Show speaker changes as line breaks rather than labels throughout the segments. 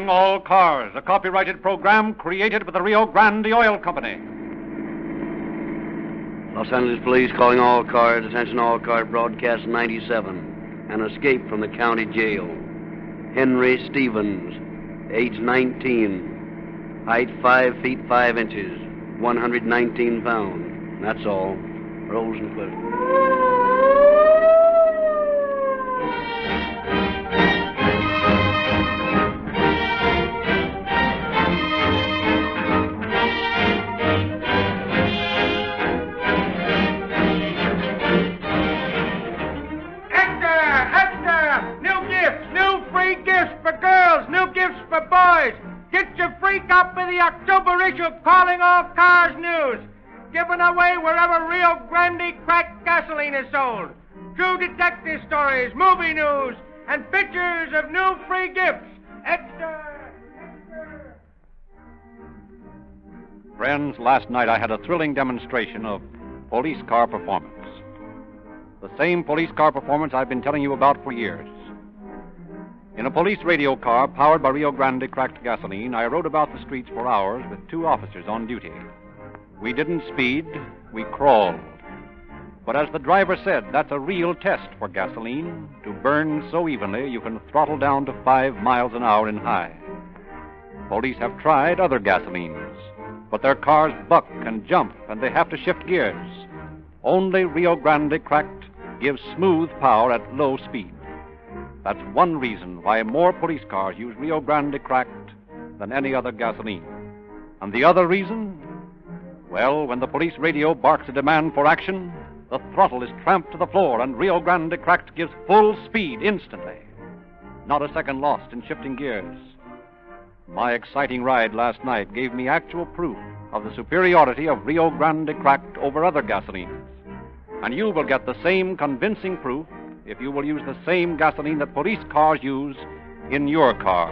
Calling All Cars, a copyrighted program created by the Rio Grande Oil Company.
Los Angeles Police calling all cars. Attention all car broadcast 97. An escape from the county jail. Henry Stevens, age 19. Height 5 feet 5 inches. 119 pounds. That's all. Rosencliff.
Get your free copy of the October issue of Calling All Cars News. Given away wherever Rio Grande cracked gasoline is sold. True detective stories, movie news, and pictures of new free gifts. Extra!
Friends, last night I had a thrilling demonstration of police car performance. The same police car performance I've been telling you about for years. In a police radio car powered by Rio Grande cracked gasoline, I rode about the streets for hours with two officers on duty. We didn't speed, we crawled. But as the driver said, that's a real test for gasoline, to burn so evenly you can throttle down to 5 miles an hour in high. Police have tried other gasolines, but their cars buck and jump, and they have to shift gears. Only Rio Grande cracked gives smooth power at low speed. That's one reason why more police cars use Rio Grande cracked than any other gasoline. And the other reason? Well, when the police radio barks a demand for action, the throttle is tramped to the floor and Rio Grande cracked gives full speed instantly. Not a second lost in shifting gears. My exciting ride last night gave me actual proof of the superiority of Rio Grande cracked over other gasolines. And you will get the same convincing proof if you will use the same gasoline that police cars use in your car.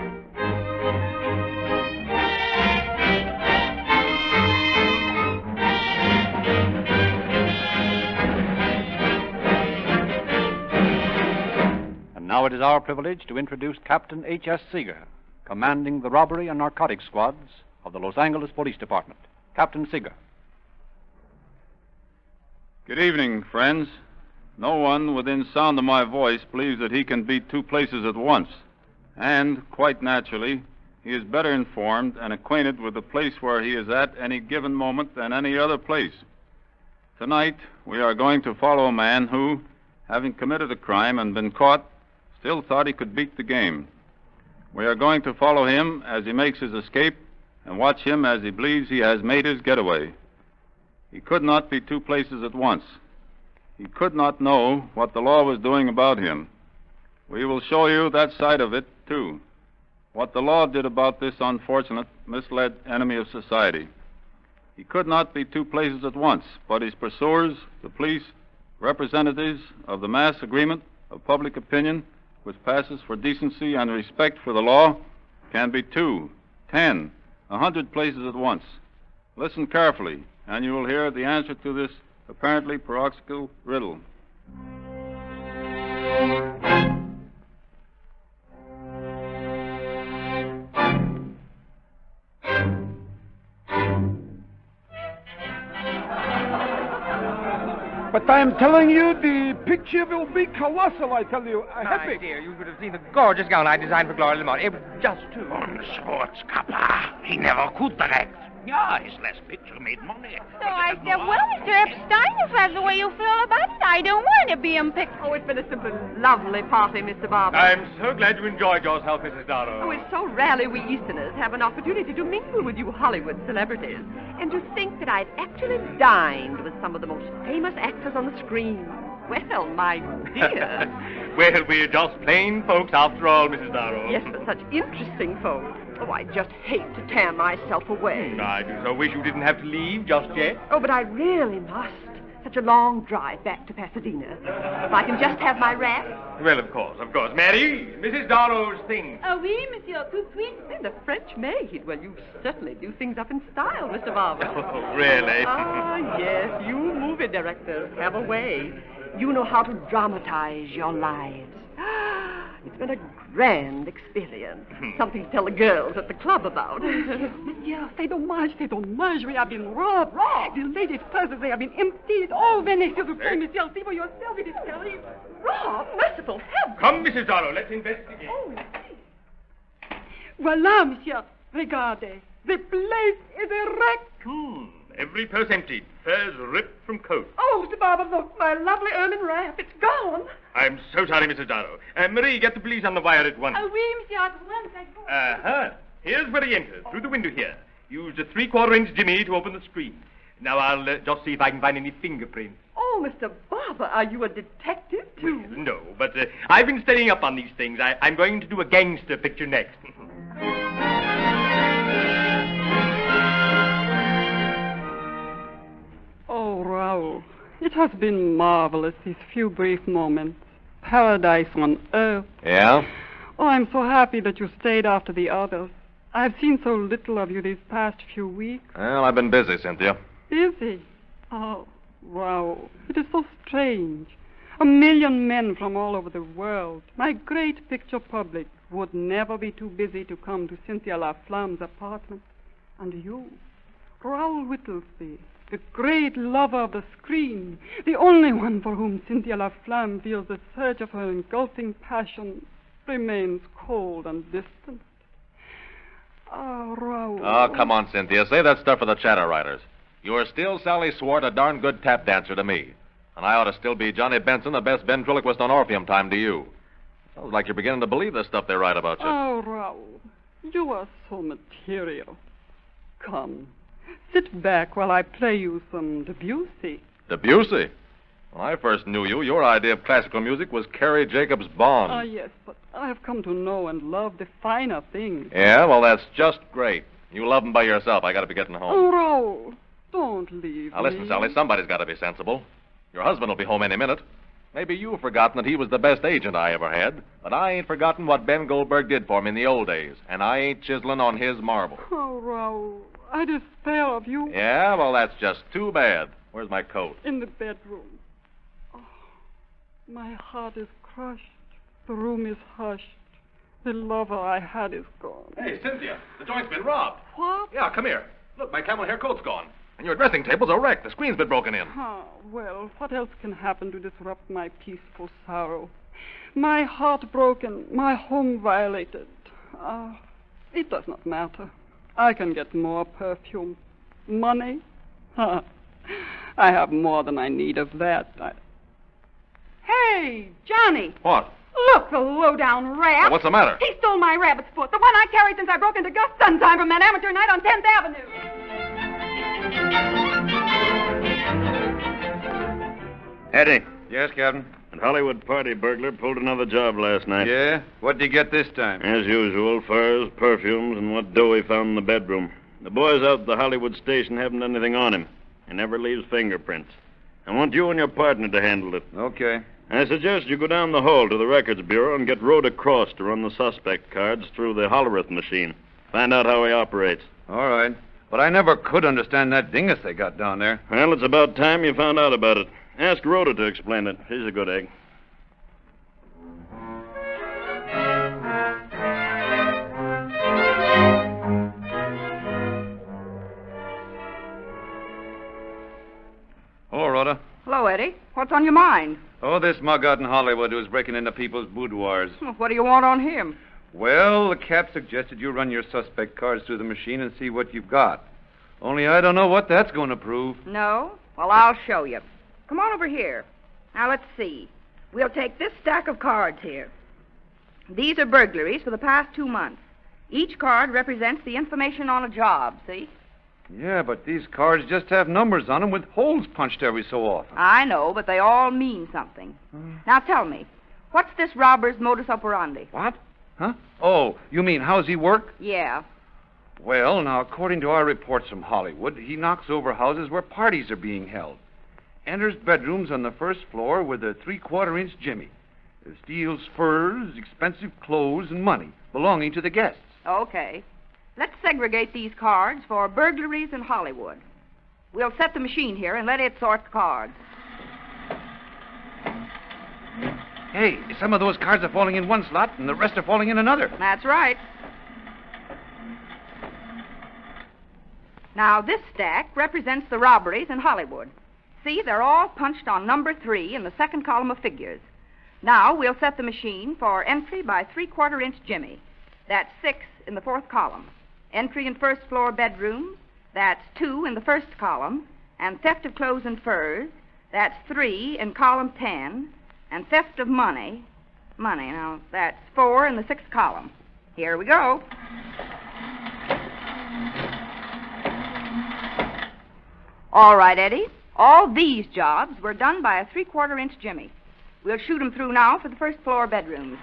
And now it is our privilege to introduce Captain H.S. Seeger, commanding the robbery and narcotics squads of the Los Angeles Police Department. Captain Seeger.
Good evening, friends. No one within sound of my voice believes that he can be two places at once. And, quite naturally, he is better informed and acquainted with the place where he is at any given moment than any other place. Tonight, we are going to follow a man who, having committed a crime and been caught, still thought he could beat the game. We are going to follow him as he makes his escape and watch him as he believes he has made his getaway. He could not be two places at once. He could not know what the law was doing about him. We will show you that side of it, too. What the law did about this unfortunate, misled enemy of society. He could not be two places at once, but his pursuers, the police, representatives of the mass agreement of public opinion, which passes for decency and respect for the law, can be 2, 10, 100 places at once. Listen carefully, and you will hear the answer to this apparently paroxysmal riddle.
But I'm telling you, the picture will be colossal, I tell you.
My dear, you could have seen the gorgeous gown I designed for Gloria Lamont. It was just too...
Sportskapper. He never could direct. Yeah, his last picture made money.
So I said, well, Mr. Epstein, if that's the way you feel about it, I don't want to be in picture.
Oh, it's been a simple, lovely party, Mr. Barber.
I'm so glad you enjoyed yourself, Mrs. Darrow.
Oh, it's so rarely we Easterners have an opportunity to mingle with you Hollywood celebrities. And to think that I've actually dined with some of the most famous actors on the screen. Well, my dear.
Well, we're just plain folks after all, Mrs. Darrow.
Yes, but such interesting folks. Oh, I just hate to tear myself away.
I do so wish you didn't have to leave just yet.
Oh, but I really must. Such a long drive back to Pasadena. If I can just have my wrap.
Well, of course. Mary, Mrs. Darrow's things.
Oh, oui, monsieur, tout de suite.
And the French maid. Well, you certainly do things up in style, Mr. Barber.
Oh, really?
Ah, yes. You movie directors have a way. You know how to dramatize your lives. It's been a grand experience. Something to tell the girls at the club about.
Monsieur, c'est dommage. We have been robbed. The ladies' purses, they have been emptied. Oh, venez, s'il vous plaît, monsieur. See for yourself. It is terrible.
Robbed? Merciful heaven.
Come, Mrs. Darrow, let's investigate.
Oh,
Voilà, monsieur. Regardez. The place is a wreck.
Every purse emptied. Furs ripped from coats.
Oh, Mr. Barber, look. My lovely ermine wrap. It's gone.
I'm so sorry, Mrs. Darrow. Marie, get the police on the wire at once.
Oui, monsieur, at once I go.
Uh-huh. Here's where he enters, through the window here. Use a 3/4-inch jimmy to open the screen. Now I'll just see if I can find any fingerprints.
Oh, Mr. Barber, are you a detective, too?
Well, no, but I've been studying up on these things. I'm going to do a gangster picture next.
Oh, Raoul, it has been marvelous, these few brief moments. Paradise on earth.
Yeah?
Oh, I'm so happy that you stayed after the others. I've seen so little of you these past few weeks.
Well, I've been busy, Cynthia.
Busy? Oh, Raoul, it is so strange. 1 million men from all over the world, my great picture public, would never be too busy to come to Cynthia Laflamme's apartment. And you, Raoul Whittlesey, the great lover of the screen, the only one for whom Cynthia Laflamme feels the surge of her engulfing passion, remains cold and distant. Ah, Raoul.
Oh, come on, Cynthia. Say that stuff for the chatter writers. You're still Sally Swart, a darn good tap dancer to me. And I ought to still be Johnny Benson, the best ventriloquist on Orpheum time to you. Sounds like you're beginning to believe the stuff they write about you.
Oh, Raoul, you are so material. Come, sit back while I play you some Debussy.
Debussy? When I first knew you, your idea of classical music was Carrie Jacobs Bond.
Ah, yes, but I have come to know and love the finer things.
Yeah, well, that's just great. You love them by yourself. I got to be getting home.
Oh, Raoul, don't leave
Now, listen,
me.
Sally, somebody's got to be sensible. Your husband will be home any minute. Maybe you've forgotten that he was the best agent I ever had, but I ain't forgotten what Ben Goldberg did for me in the old days, and I ain't chiseling on his marble.
Oh, Raoul, I despair of you.
Yeah, well, that's just too bad. Where's my coat?
In the bedroom. Oh, my heart is crushed. The room is hushed. The lover I had is gone.
Hey, Cynthia, the joint's been robbed.
What?
Yeah, come here. Look, my camel hair coat's gone. And your dressing table's a wreck. The screen's been broken in.
Ah, well, what else can happen to disrupt my peaceful sorrow? My heart broken, my home violated. Ah, it does not matter. I can get more perfume. Money? Ha! I have more than I need of that.
Hey, Johnny.
What?
Look, the low-down rat.
What's the matter?
He stole my rabbit's foot, the one I carried since I broke into Gus Suntime from that amateur night on 10th Avenue.
Eddie,
Yes, Captain.
that Hollywood party burglar pulled another job last night.
Yeah? What'd you get this time?
As usual, furs, perfumes, and what dough he found in the bedroom. The boys out at the Hollywood station haven't done anything on him. He never leaves fingerprints. I want you and your partner to handle it.
Okay.
I suggest you go down the hall to the Records Bureau and get Rhoda Cross to run the suspect cards through the Hollerith machine. Find out how he operates.
All right. But I never could understand that dingus they got down there.
Well, it's about time you found out about it. Ask Rhoda to explain it. She's a good egg.
Hello, Rhoda.
Hello, Eddie. What's on your mind?
Oh, this mug out in Hollywood who's breaking into people's boudoirs.
What do you want on him?
Well, the cap suggested you run your suspect cards through the machine and see what you've got. Only I don't know what that's going to prove.
No? Well, I'll show you. Come on over here. Now, let's see. We'll take this stack of cards here. These are burglaries for the past 2 months. Each card represents the information on a job, see?
Yeah, but these cards just have numbers on them with holes punched every so often.
I know, but they all mean something. Now, tell me, what's this robber's modus operandi?
What? Huh? Oh, you mean how's he work?
Yeah.
Well, now, according to our reports from Hollywood, he knocks over houses where parties are being held. Enters bedrooms on the first floor with a 3/4-inch jimmy. Steals furs, expensive clothes, and money belonging to the guests.
Okay. Let's segregate these cards for burglaries in Hollywood. We'll set the machine here and let it sort the cards.
Hey, some of those cards are falling in one slot and the rest are falling in another.
That's right. Now, this stack represents the robberies in Hollywood. See, they're all punched on number 3 in the second column of figures. Now, we'll set the machine for entry by 3/4-inch Jimmy. That's 6 in the 4th column. Entry in first floor bedrooms, that's 2 in the first column. And theft of clothes and furs, that's 3 in column 10. And theft of money, now, that's 4 in the 6th column. Here we go. All right, Eddie. All these jobs were done by a 3/4-inch Jimmy. We'll shoot 'em through now for the first floor bedrooms.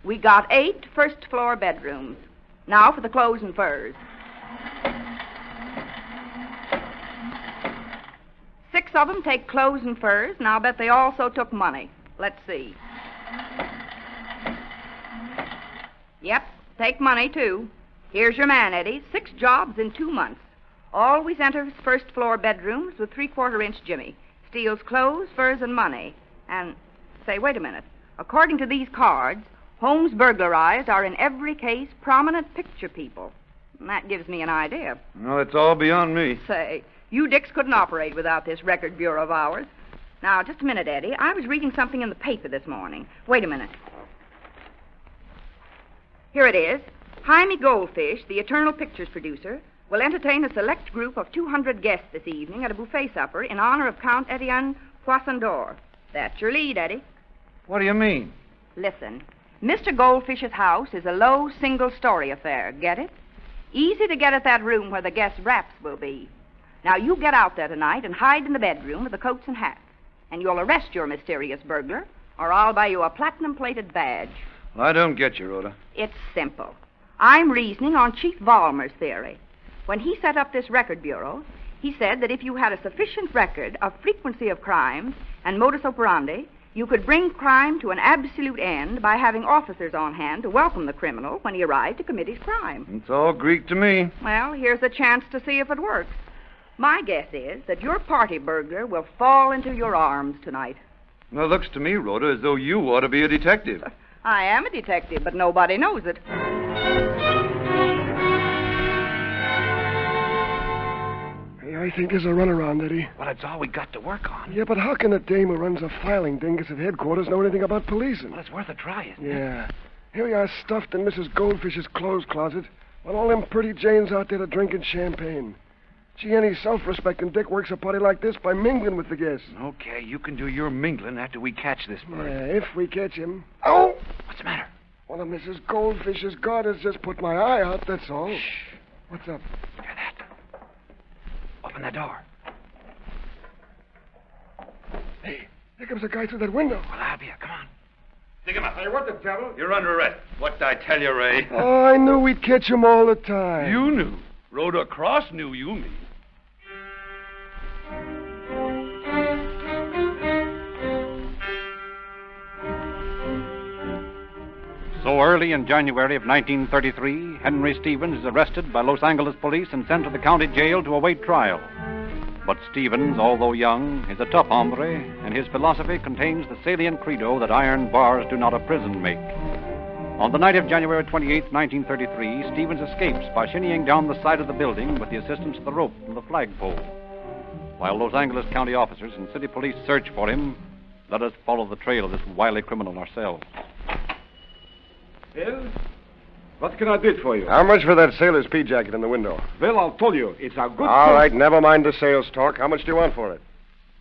We got 8 first floor bedrooms. Now for the clothes and furs. 6 of them take clothes and furs, and I'll bet they also took money. Let's see. Yep, take money, too. Here's your man, Eddie. 6 jobs in 2 months. Always enters first floor bedrooms with 3/4-inch Jimmy. Steals clothes, furs, and money. And, say, wait a minute. According to these cards, homes burglarized are in every case prominent picture people. And that gives me an idea.
Well, it's all beyond me.
Say, you dicks couldn't operate without this record bureau of ours. Now, just a minute, Eddie. I was reading something in the paper this morning. Wait a minute. Here it is. Jaime Goldfish, the Eternal Pictures producer, will entertain a select group of 200 guests this evening at a buffet supper in honor of Count Etienne Poissondor. That's your lead, Eddie.
What do you mean?
Listen, Mr. Goldfish's house is a low, single-story affair. Get it? Easy to get at that room where the guests' wraps will be. Now, you get out there tonight and hide in the bedroom with the coats and hats. And you'll arrest your mysterious burglar, or I'll buy you a platinum-plated badge.
Well, I don't get you, Rhoda.
It's simple. I'm reasoning on Chief Vollmer's theory. When he set up this record bureau, he said that if you had a sufficient record of frequency of crimes and modus operandi, you could bring crime to an absolute end by having officers on hand to welcome the criminal when he arrived to commit his crime.
It's all Greek to me.
Well, here's a chance to see if it works. My guess is that your party burglar will fall into your arms tonight.
Well, it looks to me, Rhoda, as though you ought to be a detective.
I am a detective, but nobody knows it.
Hey, I think there's a runaround, Eddie.
Well, it's all we got to work on.
Yeah, but how can a dame who runs a filing dingus at headquarters know anything about policing?
Well, it's worth a try, isn't it?
Yeah. Here we are stuffed in Mrs. Goldfish's clothes closet while all them pretty Janes out there are drinking champagne. Gee, any self-respecting dick works a party like this by mingling with the guests.
Okay, you can do your mingling after we catch this bird.
Yeah, if we catch him. Oh!
What's the matter?
One of Mrs. Goldfish's garters just put my eye out, that's all.
Shh.
What's up?
Hear that? Open the door.
Hey, here comes a guy through that window.
Well, I'll be here. Come on.
Stick him up.
Hey, what the devil?
You're under arrest. What'd I tell you, Ray?
Oh, I knew we'd catch him all the time.
You knew. Rhoda Cross knew you mean.
So early in January of 1933, Henry Stevens is arrested by Los Angeles police and sent to the county jail to await trial. But Stevens, although young, is a tough hombre, and his philosophy contains the salient credo that iron bars do not a prison make. On the night of January 28, 1933, Stevens escapes by shinnying down the side of the building with the assistance of the rope from the flagpole. While Los Angeles county officers and city police search for him, let us follow the trail of this wily criminal ourselves.
Bill, what can I bid for you?
How much for that sailor's pea jacket in the window?
Well, I'll tell you, it's a good
All right, never mind the sales talk. How much do you want for it?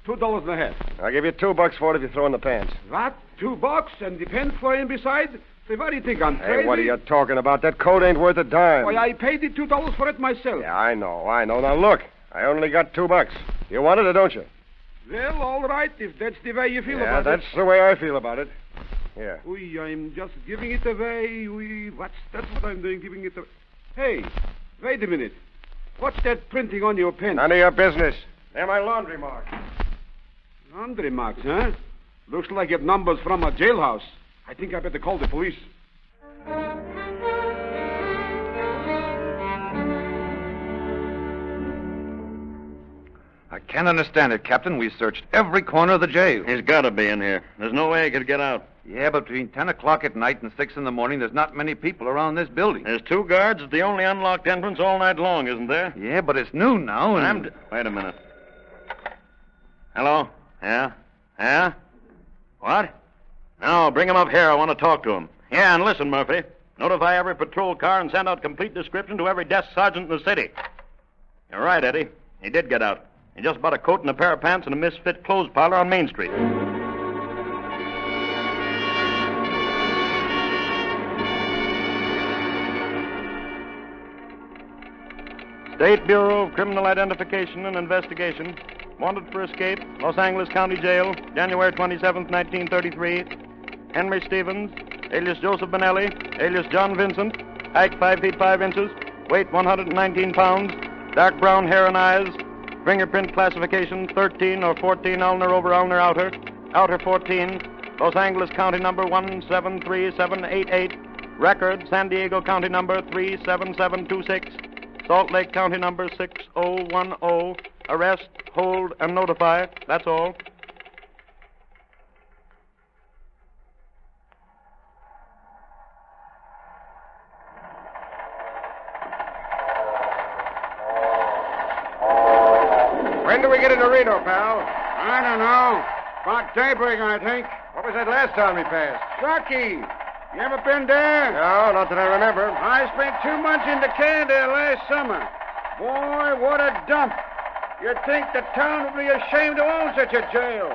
$2.50.
I'll give you $2 for it if you throw in the pants.
What? $2 and the pen for him beside? Say, what do you think, I'm crazy?
Hey, what are you talking about? That coat ain't worth a dime.
Why, I paid the $2 for it myself.
Yeah, I know. Now, look, I only got $2. You want it or don't you?
Well, all right, if that's the way you feel
Yeah,
about
that's the way I feel about it. Yeah.
Oy, I'm just giving it away. That's what I'm doing, giving it away. Hey, wait a minute. What's that printing on your pen?
None of your business. They're my laundry marks.
Laundry marks, huh? Looks like it numbers from a jailhouse. I think I better call the police.
I
can't understand it, Captain. We searched every corner of the jail.
He's got to be in here. There's no way he could get out.
Yeah, but between 10 o'clock at night and 6 in the morning, there's not many people around this building.
There's 2 guards at the only unlocked entrance all night long, isn't there?
Yeah, but it's noon now, and...
Wait a minute. Hello? Yeah? Yeah? What? No, bring him up here. I want to talk to him. Yeah, and listen, Murphy. Notify every patrol car and send out complete description to every desk sergeant in the city. You're right, Eddie. He did get out. He just bought a coat and a pair of pants in a misfit clothes parlor on Main Street. State Bureau of Criminal Identification and Investigation. Wanted for escape, Los Angeles County Jail, January 27th, 1933. Henry Stevens, alias Joseph Benelli, alias John Vincent, height 5 feet 5 inches, weight 119 pounds, dark brown hair and eyes, fingerprint classification 13 or 14 ulnar over ulnar outer, outer 14, Los Angeles County number 173788, record San Diego County number 37726, Salt Lake County number 6010, arrest, hold, and notify. That's all.
When do we get into Reno, pal?
I don't know. About daybreak, I think.
What was that last town we passed?
Truckee. You ever been there?
No, not that I remember.
I spent 2 months in Decatur there last summer. Boy, what a dump. You'd think the town would be ashamed to own such a jail.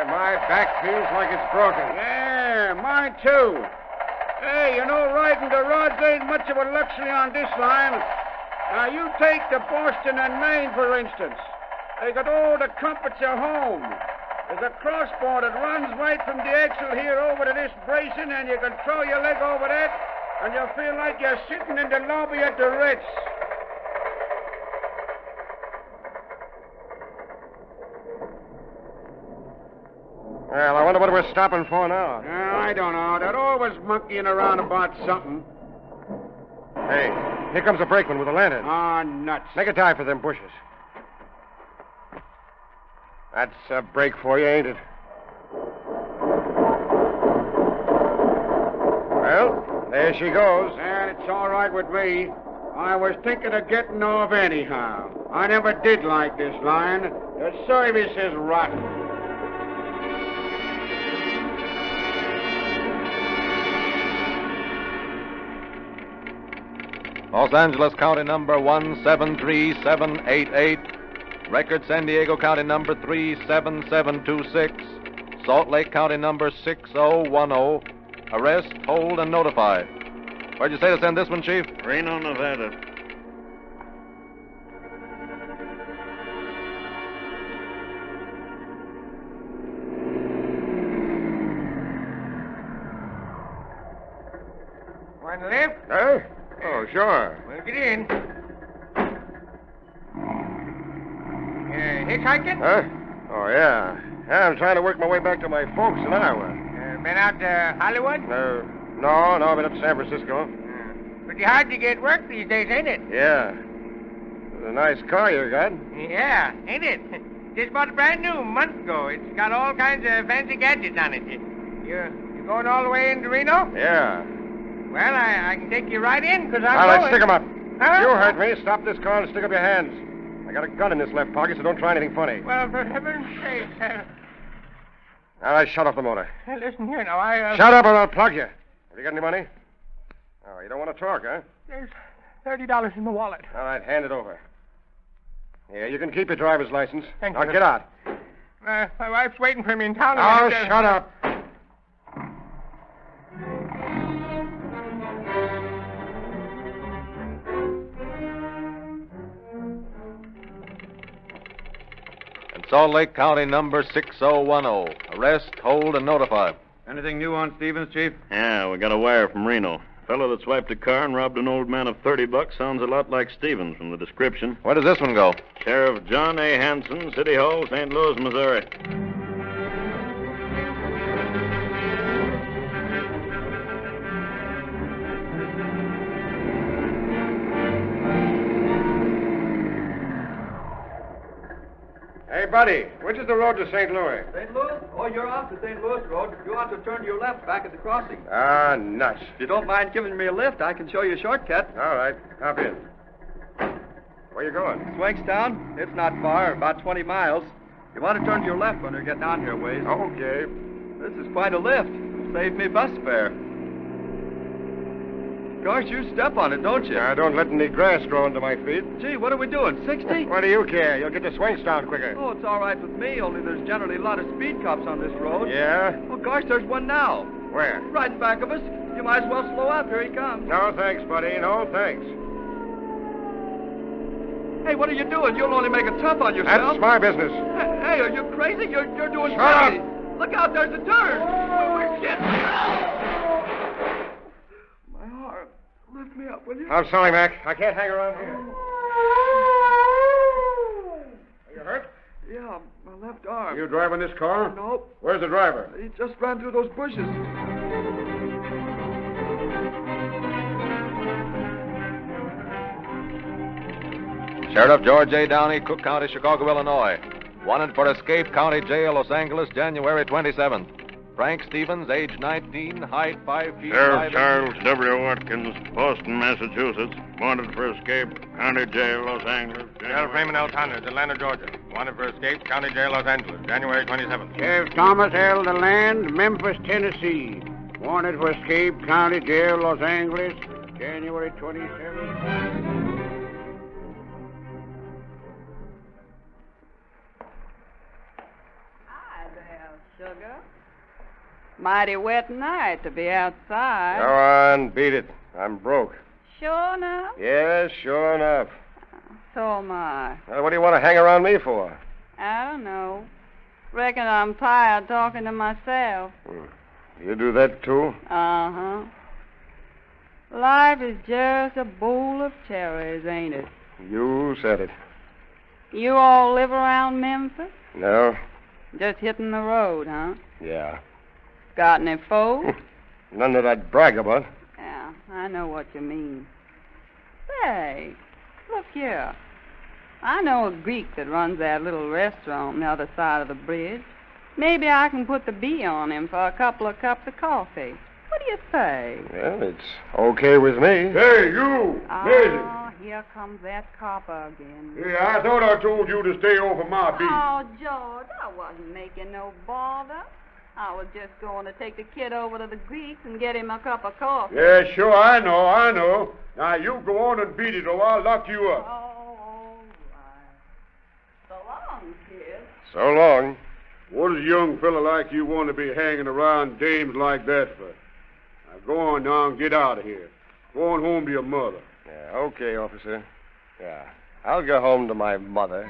My back feels like it's broken.
Yeah, mine too. Hey, you know, riding the rods ain't much of a luxury on this line. Now, you take the Boston and Maine, for instance. They got all the comforts of home. There's a crossbar that runs right from the axle here over to this bracing, and you can throw your leg over that, and you'll feel like you're sitting in the lobby at the Ritz.
Well, I wonder what we're stopping for now.
I don't know. They're always monkeying around about something.
Hey, here comes a brakeman with a lantern.
Ah, nuts.
Make a dive for them bushes. That's a break for you, ain't it? Well, there she goes.
And it's all right with me. I was thinking of getting off anyhow. I never did like this line. The service is rotten.
Los Angeles County number 173788. Record San Diego County number 37726. Salt Lake County number 6010. Arrest, hold, and notify. Where'd you say to send this one, Chief?
Reno, Nevada.
Want a lift? Huh? Oh, sure.
Well, get in. Hitchhiking?
Huh? Oh, yeah. I'm trying to work my way back to my folks in Iowa.
Been out to Hollywood?
No, I've been up to San Francisco.
Pretty hard to get work these days, ain't it?
Yeah. It's a nice car you got.
Yeah, ain't it? Just bought it brand new a month ago. It's got all kinds of fancy gadgets on it. You going all the way into Reno?
Yeah.
Well, I can take you right in, because I'm
All right,
going.
stick 'em up.
Huh?
You hurt me. Stop this car and stick up your hands. I got a gun in this left pocket, so don't try anything funny.
Well, for heaven's sake,
All right, shut off the motor.
listen here now, I...
Shut up or I'll plug you. Have you got any money? Oh, you don't want to talk, huh?
There's $30 in the wallet.
All right, hand it over. Yeah, you can keep your driver's license.
Thank
now
you.
get out.
My wife's waiting for me in town.
Oh, shut up.
And Salt Lake County number 6010. Arrest, hold, and notify.
Anything new on Stevens, Chief?
Yeah, we got a wire from Reno. Fellow that swiped a car and robbed an old man of $30 sounds a lot like Stevens from the description.
Where does this one go?
Sheriff John A. Hanson, City Hall, St. Louis, Missouri.
buddy, which is the road to St. Louis?
St. Louis? Oh, you're off the St. Louis road. You ought to turn to your left back at the crossing.
Ah, nuts.
If you don't mind giving me a lift, I can show you a shortcut.
All right, hop in. Where you going?
Swankstown? It's not far, about 20 miles. You want to turn to your left when you get down here a ways.
Okay.
This is quite a lift. Saved me bus fare. Gosh, you step on it, don't you?
I don't let any grass grow under my feet.
Gee, what are we doing, 60?
What do you care? You'll get to Swankstown quicker.
Oh, it's all right with me, only there's generally a lot of speed cops on this road.
Yeah?
Oh, gosh, there's one now.
Where?
Right in back of us. You might as well slow up. Here he comes.
No, thanks, buddy. No, thanks.
Hey, what are you doing? You'll only make it tough on yourself.
That's my business.
Hey, are you crazy? You're doing
Shut
crazy.
up.
Look out, there's a turn. Oh, shit. My arm. Lift me up, will you?
I'm sorry, Mac. I can't hang around here. Are you hurt?
Yeah, my left arm.
You driving this car?
Nope.
Where's the driver?
He just ran through those bushes.
Sheriff George A. Downey, Cook County, Chicago, Illinois. Wanted for escape, County Jail, Los Angeles, January 27th. Frank Stevens, age 19, height 5 feet.
Sheriff Charles W. Watkins, Boston, Massachusetts. Wanted for escape, County Jail, Los Angeles.
Sheriff Raymond L. Tonners, Atlanta, Georgia. Wanted for escape, County Jail, Los Angeles, January 27th.
Sheriff Thomas L. DeLand, Memphis, Tennessee. Wanted for escape, County Jail, Los Angeles, January 27th.
Sugar. Mighty wet night to be outside.
Go on, beat it. I'm broke.
Sure enough?
Yes, sure enough.
So am I.
Well, what do you want to hang around me for?
I don't know. Reckon I'm tired talking to myself.
You do that, too?
Uh-huh. Life is just a bowl of cherries, ain't it?
You said it.
You all live around Memphis?
No?
Just hitting the road, huh?
Yeah.
Got any folks?
None that I'd brag about.
Yeah, I know what you mean. Say, look here. I know a Greek that runs that little restaurant on the other side of the bridge. Maybe I can put the bee on him for a couple of cups of coffee. What do you say?
Well, it's okay with me.
Hey, you!
Oh, here comes that copper again.
Hey, I thought I told you to stay over my beat.
Oh, George, I wasn't making no bother. I was just going to take the kid over to the Greeks and get him a cup of coffee.
Yeah, sure, I know. Now, you go on and beat it, or I'll lock you up.
Oh, all right. So long, kid.
So long.
What does a young fella like you want to be hanging around dames like that for? Now, go on now and get out of here. Go on home to your mother.
Yeah, okay, officer. Yeah, I'll go home to my mother.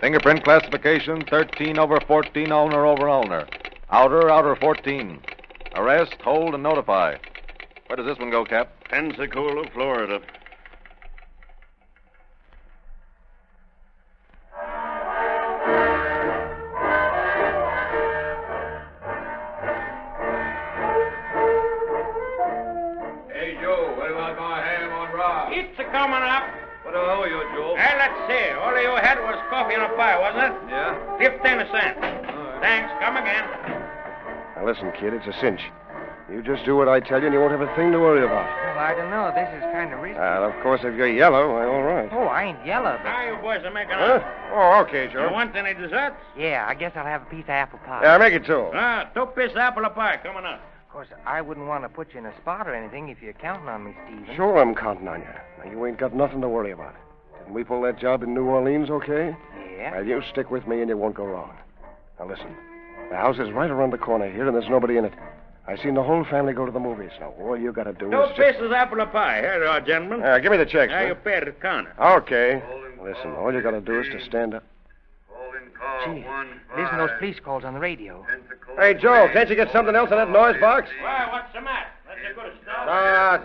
Fingerprint classification 13/14, ulnar over ulnar. Outer 14. Arrest, hold, and notify. Where does this one go, Cap?
Pensacola, Florida.
Hey, Joe, what about my ham on Rob?
It's a-coming up.
What do I owe you, Joe?
Well, let's see. All you had was coffee and a pie, wasn't it?
Yeah.
15 cents. Thanks. Come again.
Now, listen, kid, it's a cinch. You just do what I tell you, and you won't have a thing to worry about.
Well, I don't know. This is kind of risky.
Of course, if you're yellow, why, all right.
Oh, I ain't yellow, but... How you boys are making
Huh?
up?
Oh, okay, Joe.
You want any desserts? Yeah, I guess I'll have a piece of apple pie.
Yeah, make it two.
Two pieces of apple pie. Coming up.
Of course, I wouldn't want to put you in a spot or anything if you're counting on me, Stephen.
Sure, I'm counting on you. Now, you ain't got nothing to worry about. Didn't we pull that job in New Orleans okay?
Yeah.
Well, you stick with me and you won't go wrong. Now, listen. The house is right around the corner here, and there's nobody in it. I seen the whole family go to the movies. Now, all you got to do
Two
is
pieces of apple pie. Here you are, gentlemen.
Give me the checks,
Now
huh?
you pay at the counter.
Okay. Listen, all you got to do is to stand up.
Gee, listen to those police calls on the radio.
Hey, Joe, can't you get something else in that noise box?
Well, what's the matter? That's a good start.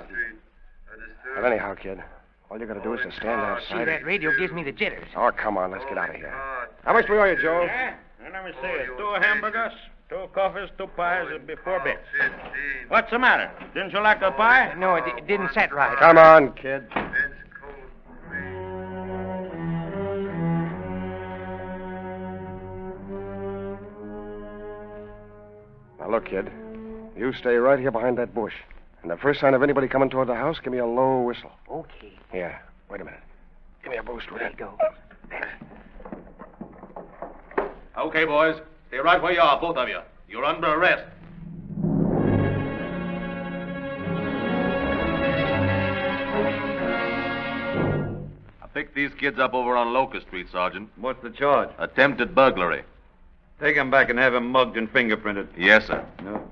Well, anyhow, kid, all you got to do is to stand
See,
outside.
that radio gives me the jitters.
Oh, come on, let's get out of here. How much do we owe you, Joe?
Yeah?
let me see it. 2 hamburgers, 2 coffees, 2 pies, it'll be 4 bits. What's the matter? Didn't you like the pie?
No, it didn't set right.
Come on, kid. Now, look, kid. You stay right here behind that bush. And the first sign of anybody coming toward the house, give me a low whistle.
Okay.
Yeah. Wait a minute. Give me a boost with it.
Go.
Okay, boys. Stay right where you are, both of you. You're under arrest. I picked these kids up over on Locust Street, Sergeant.
What's the charge?
Attempted burglary.
Take him back and have him mugged and fingerprinted.
Yes, sir.
No.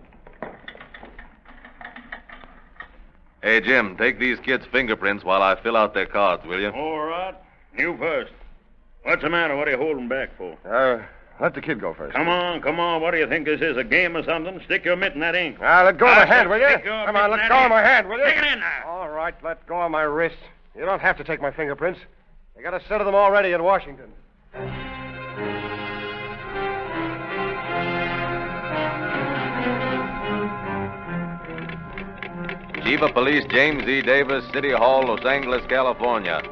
Hey, Jim, take these kids' fingerprints while I fill out their cards, will you?
All right. You first. What's the matter? What are you holding back for?
Let the kid go first.
Come on. What do you think this is, a game or something? Stick your mitt in that ink.
Let go of my hand, will you? Come on, let go of my hand, will you?
Take it in now.
All right, let go of my wrist. You don't have to take my fingerprints. They got a set of them already in Washington.
Chief of Police James E. Davis, City Hall, Los Angeles, California.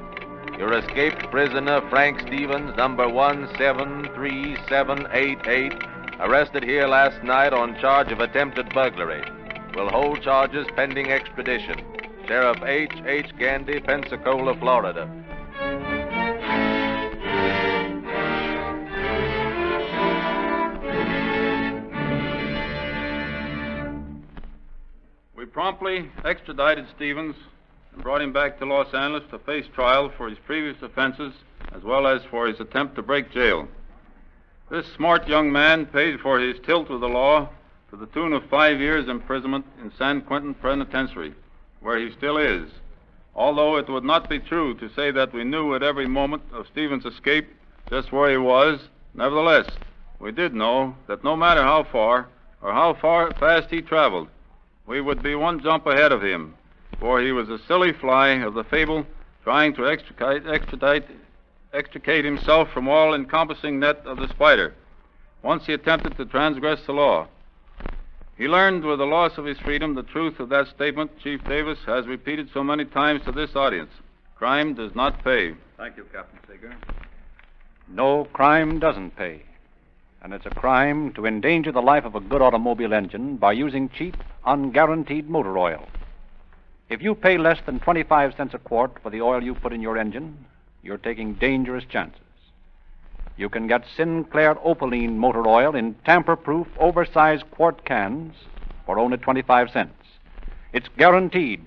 Your escaped prisoner, Frank Stevens, number 173788, arrested here last night on charge of attempted burglary. Will hold charges pending extradition. Sheriff H. Gandy, Pensacola, Florida.
We promptly extradited Stevens and brought him back to Los Angeles to face trial for his previous offenses as well as for his attempt to break jail. This smart young man paid for his tilt with the law to the tune of 5 years imprisonment in San Quentin Penitentiary, where he still is. Although it would not be true to say that we knew at every moment of Stevens' escape just where he was, nevertheless, we did know that no matter how far or how fast he traveled, we would be one jump ahead of him, for he was a silly fly of the fable trying to extricate himself from all-encompassing net of the spider. Once he attempted to transgress the law. He learned with the loss of his freedom the truth of that statement Chief Davis has repeated so many times to this audience. Crime does not pay.
Thank you, Captain Seeger.
No, crime doesn't pay. And it's a crime to endanger the life of a good automobile engine by using cheap, unguaranteed motor oil. If you pay less than 25 cents a quart for the oil you put in your engine, you're taking dangerous chances. You can get Sinclair Opaline motor oil in tamper-proof, oversized quart cans for only 25 cents. It's guaranteed.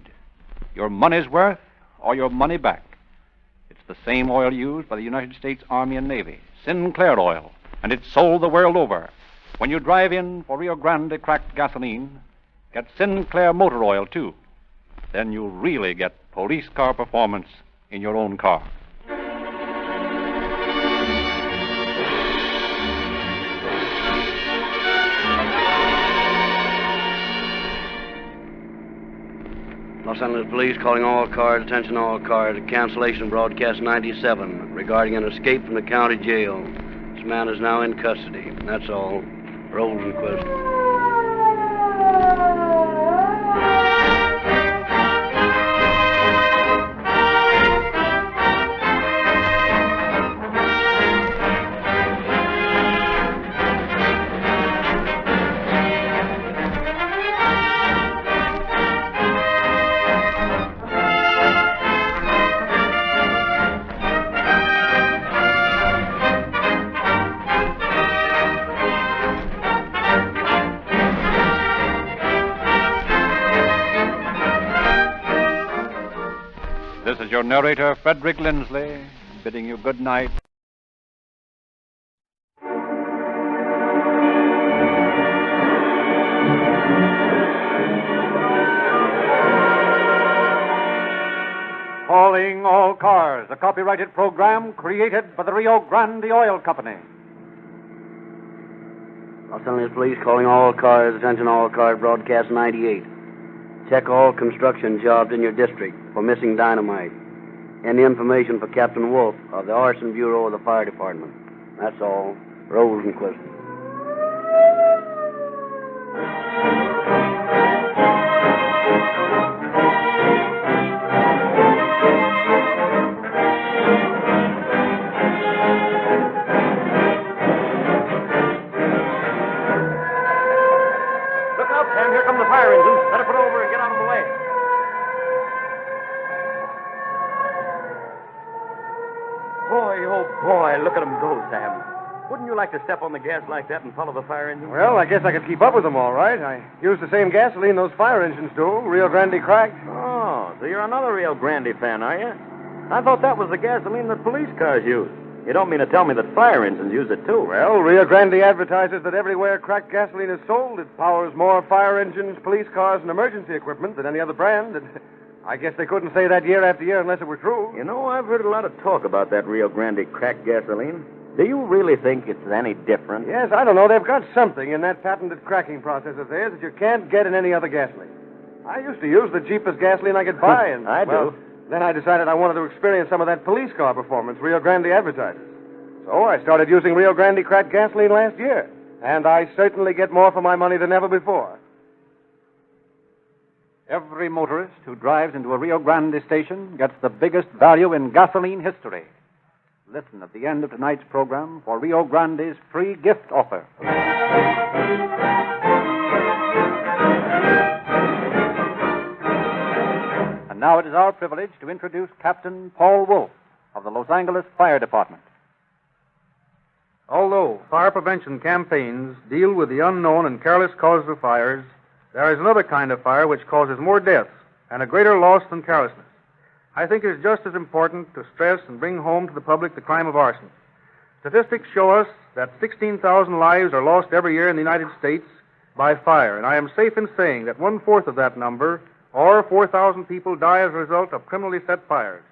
Your money's worth or your money back. It's the same oil used by the United States Army and Navy, Sinclair oil, and it's sold the world over. When you drive in for Rio Grande cracked gasoline, get Sinclair motor oil, too. Then you really get police car performance in your own car.
Los Angeles Police calling all cars, attention all cars, cancellation broadcast 97 regarding an escape from the county jail. This man is now in custody. That's all. Rosenquist.
This is your narrator, Frederick Lindsley, bidding you good night.
Calling all cars, a copyrighted program created by the Rio Grande Oil Company.
Los Angeles Police calling all cars, attention all cars, broadcast 98. Check all construction jobs in your district for missing dynamite. Any information for Captain Wolf of the Arson Bureau of the Fire Department. That's all. Rosenquist.
Why, look at them go, Sam. Wouldn't you like to step on the gas like that and follow the fire engine?
Well, I guess I could keep up with them all right. I use the same gasoline those fire engines do, Rio Grande cracked.
Oh, so you're another Rio Grande fan, are you? I thought that was the gasoline that police cars use. You don't mean to tell me that fire engines use it, too?
Well, Rio Grande advertises that everywhere cracked gasoline is sold, it powers more fire engines, police cars, and emergency equipment than any other brand. And I guess they couldn't say that year after year unless it were true.
You know, I've heard a lot of talk about that Rio Grande cracked gasoline. Do you really think it's any different?
Yes, I don't know. They've got something in that patented cracking process of theirs that you can't get in any other gasoline. I used to use the cheapest gasoline I could buy, and
I do.
Then I decided I wanted to experience some of that police car performance Rio Grande advertises. So I started using Rio Grande cracked gasoline last year, and I certainly get more for my money than ever before.
Every motorist who drives into a Rio Grande station gets the biggest value in gasoline history. Listen at the end of tonight's program for Rio Grande's free gift offer. And now it is our privilege to introduce Captain Paul Wolf of the Los Angeles Fire Department.
Although fire prevention campaigns deal with the unknown and careless causes of fires, there is another kind of fire which causes more deaths and a greater loss than carelessness. I think it is just as important to stress and bring home to the public the crime of arson. Statistics show us that 16,000 lives are lost every year in the United States by fire, and I am safe in saying that 1/4 of that number, or 4,000 people, die as a result of criminally set fires.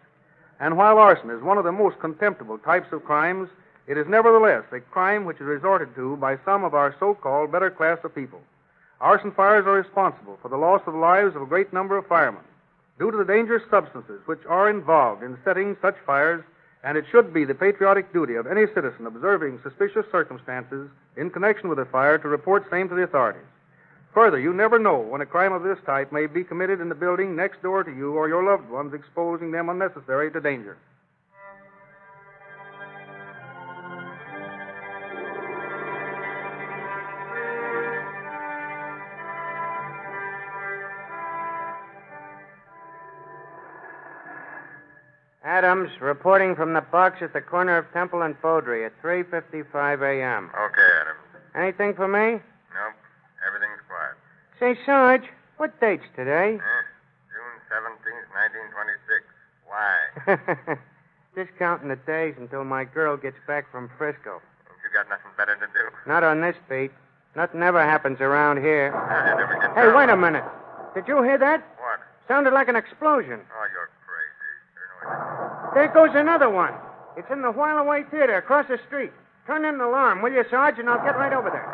And while arson is one of the most contemptible types of crimes, it is nevertheless a crime which is resorted to by some of our so-called better class of people. Arson fires are responsible for the loss of lives of a great number of firemen due to the dangerous substances which are involved in setting such fires, and it should be the patriotic duty of any citizen observing suspicious circumstances in connection with a fire to report same to the authorities. Further, you never know when a crime of this type may be committed in the building next door to you or your loved ones, exposing them unnecessarily to danger.
Adams, reporting from the box at the corner of Temple and Beaudry at 3:55 a.m.
Okay, Adams.
Anything for me?
Nope. Everything's quiet.
Say, Sarge, what date's today?
June 17th, 1926. Why?
Just counting the days until my girl gets back from Frisco.
Ain't you got nothing better to do?
Not on this beat. Nothing ever happens around here.
You never get
Hey, wait a minute. Did you hear that?
What?
Sounded like an explosion.
Oh, you're crazy.
There goes another one. It's in the While Away Theater across the street. Turn in the alarm, will you, Sarge, and I'll get right over there.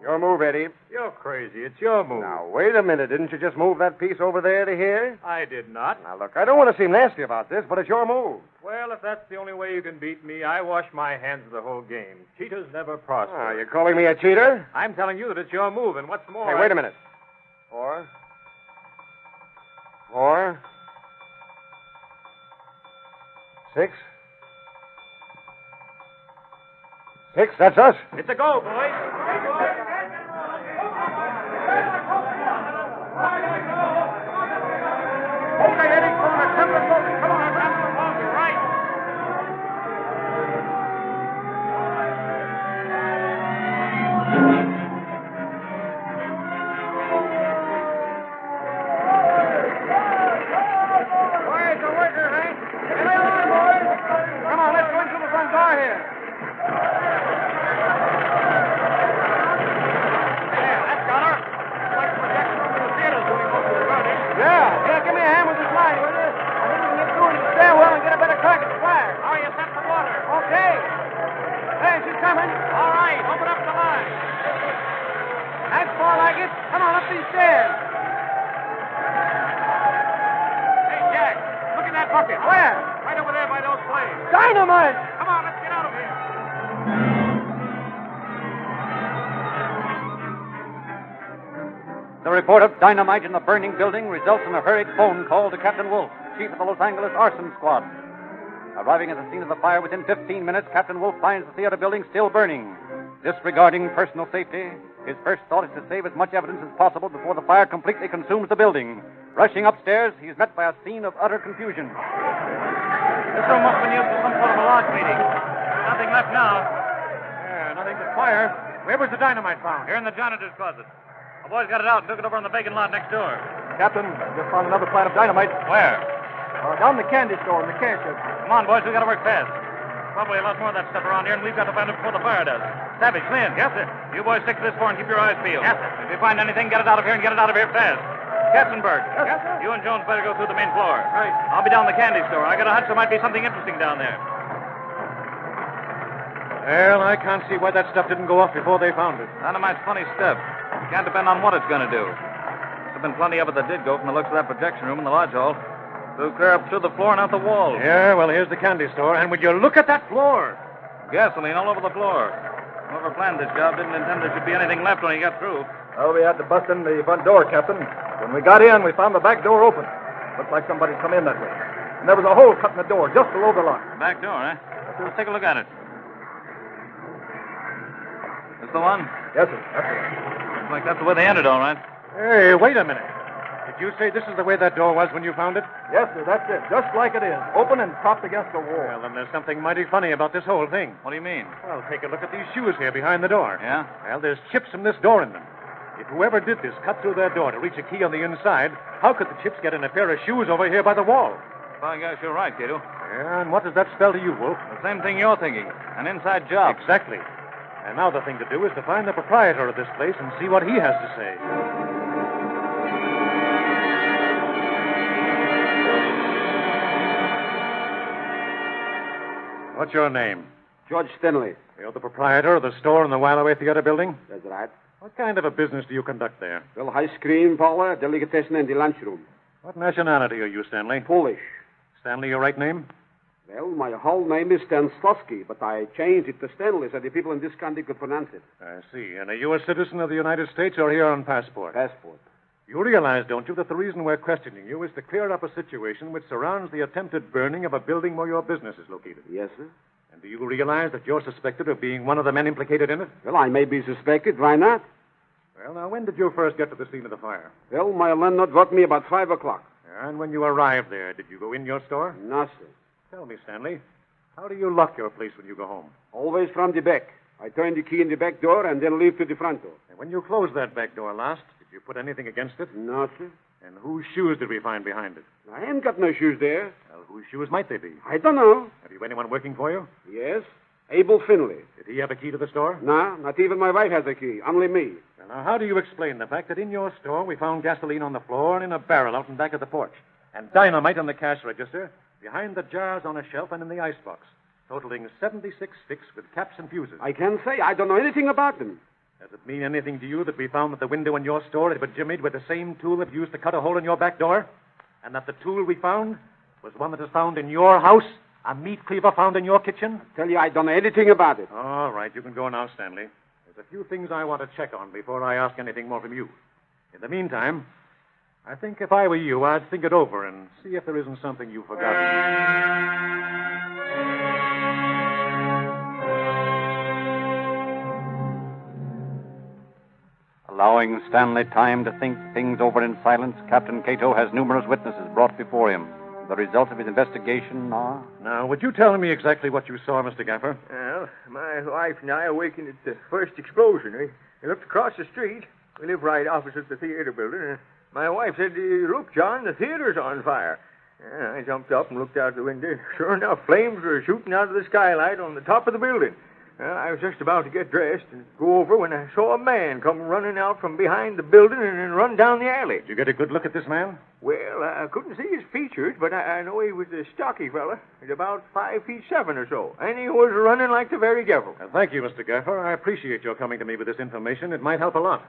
Your move, Eddie.
You're crazy. It's your move.
Now, wait a minute. Didn't you just move that piece over there to here?
I did not.
Now, look, I don't want to seem nasty about this, but it's your move.
Well, if that's the only way you can beat me, I wash my hands of the whole game. Cheaters never prosper.
Ah, you're calling me a cheater?
I'm telling you that it's your move, and what's more...
Hey, wait a minute. 4. 4. 6. 6, that's us.
It's a go, boys. Okay, Eddie, corner, Temple, Beaudry. Come on, Temple, Beaudry, right.
Where's the worker, Hank? Get on, boys. Come on, let's go in through the front door here. Yeah, give me a hand with this light, will you? I think we can get through into the stairwell and get a better crack at the fire.
How are you set for water?
Okay. There, she's coming.
All right, open up the line.
That's more like it. Come on, up these stairs.
Hey, Jack, look in that bucket.
Where?
Right over there by those flames.
Dynamite!
Come on, let's get out of here.
The report of dynamite in the burning building results in a hurried phone call to Captain Wolf, chief of the Los Angeles Arson Squad. Arriving at the scene of the fire within 15 minutes, Captain Wolf finds the theater building still burning. Disregarding personal safety, His first thought is to save as much evidence as possible before the fire completely consumes the building. Rushing upstairs, he is met by a scene of utter confusion.
This room must have been used for some sort of a lodge meeting. Nothing left now.
Yeah, nothing but fire. Where was the dynamite found?
Here in the janitor's closet. The boys got it out and took it over on the vacant lot next door.
Captain, just found another plant of dynamite.
Where?
Down in the candy store in the cash shed.
Come on, boys, we gotta work fast. Probably a lot more of that stuff around here, and we've got to find it before the fire does. Savage, Flynn. Yes, sir. You boys stick to this floor and keep your eyes peeled. Yes, sir. If you find anything, get it out of here and get it out of here fast. Katzenberg. Yes, sir. You and Jones better go through the main floor. Right. I'll be down the candy store. I got a hunch there might be something interesting down there.
Well, I can't see why that stuff didn't go off before they found it.
Dynamite's funny stuff. Can't depend on what it's going to do. There's been plenty of it that did go from the looks of that projection room in the lodge hall. Flew clear up through the floor and out the wall.
Yeah, well, here's the candy store, and would you look at that floor?
Gasoline all over the floor. Whoever planned this job didn't intend there should be anything left when he got through.
Well, we had to bust in the front door, Captain. When we got in, we found the back door open. Looked like somebody'd come in that way. And there was a hole cut in the door just below the lock.
Back door, eh? Let's take a look at it. This the one?
Yes, sir. That's the one.
Looks like that's the way they entered, all right.
Hey, wait a minute. Did you say this is the way that door was when you found it?
Yes, sir, that's it. Just like it is. Open and propped against the wall.
Well, then there's something mighty funny about this whole thing.
What do you mean?
Well, take a look at these shoes here behind the door.
Yeah?
Well, there's chips from this door in them. If whoever did this cut through their door to reach a key on the inside, how could the chips get in a pair of shoes over here by the wall?
Well, I guess you're right, Cato.
Yeah, and what does that spell to you, Wolf?
The same thing you're thinking. An inside job.
Exactly. And now the thing to do is to find the proprietor of this place and see what he has to say. What's your name?
George Stenley.
You're the proprietor of the store in the While Away Theater building?
That's right.
What kind of a business do you conduct there?
Well, ice cream parlor, delicatessen, and the lunchroom.
What nationality are you, Stanley?
Polish.
Stanley, your right name?
Well, my whole name is Stanslavsky, but I changed it to Stanley so the people in this country could pronounce it.
I see. And are you a citizen of the United States or here on passport?
Passport.
You realize, don't you, that the reason we're questioning you is to clear up a situation which surrounds the attempted burning of a building where your business is located?
Yes, sir.
And do you realize that you're suspected of being one of the men implicated in it?
Well, I may be suspected. Why not?
Well, now, when did you first get to the scene of the fire?
Well, my landlord woke me about 5 o'clock.
And when you arrived there, did you go in your store?
No, sir.
Tell me, Stanley, how do you lock your place when you go home?
Always from the back. I turn the key in the back door and then leave to the front door.
And when you closed that back door last, did you put anything against it?
No, sir.
And whose shoes did we find behind it?
I ain't got no shoes there.
Well, whose shoes might they be?
I don't know.
Have you anyone working for you?
Yes. Abel Finley.
Did he have a key to the store?
No, not even my wife has a key. Only me.
Well, now, how do you explain the fact that in your store we found gasoline on the floor and in a barrel out in back of the porch, and dynamite on the cash register, behind the jars on a shelf and in the icebox, totaling 76 sticks with caps and fuses?
I can't say. I don't know anything about them.
Does it mean anything to you that we found that the window in your store had been jimmied with the same tool that you used to cut a hole in your back door? And that the tool we found was one that is found in your house? A meat cleaver found in your kitchen?
I tell you, I don't know anything about it.
All right, you can go now, Stanley. There's a few things I want to check on before I ask anything more from you. In the meantime, I think if I were you, I'd think it over and see if there isn't something you've forgotten.
Allowing Stanley time to think things over in silence, Captain Cato has numerous witnesses brought before him. The results of his investigation are...
Now, would you tell me exactly what you saw, Mr. Gaffer?
Well, my wife and I awakened at the first explosion. We looked across the street. We live right opposite the theater building. And my wife said, "Look, John, the theater's on fire." I jumped up and looked out the window. Sure enough, flames were shooting out of the skylight on the top of the building. I was just about to get dressed and go over when I saw a man come running out from behind the building and run down the alley.
Did you get a good look at this man?
Well, I couldn't see his features, but I know he was a stocky fella. He's about 5'7" or so, and he was running like the very devil.
Thank you, Mr. Gaffer. I appreciate your coming to me with this information. It might help a lot.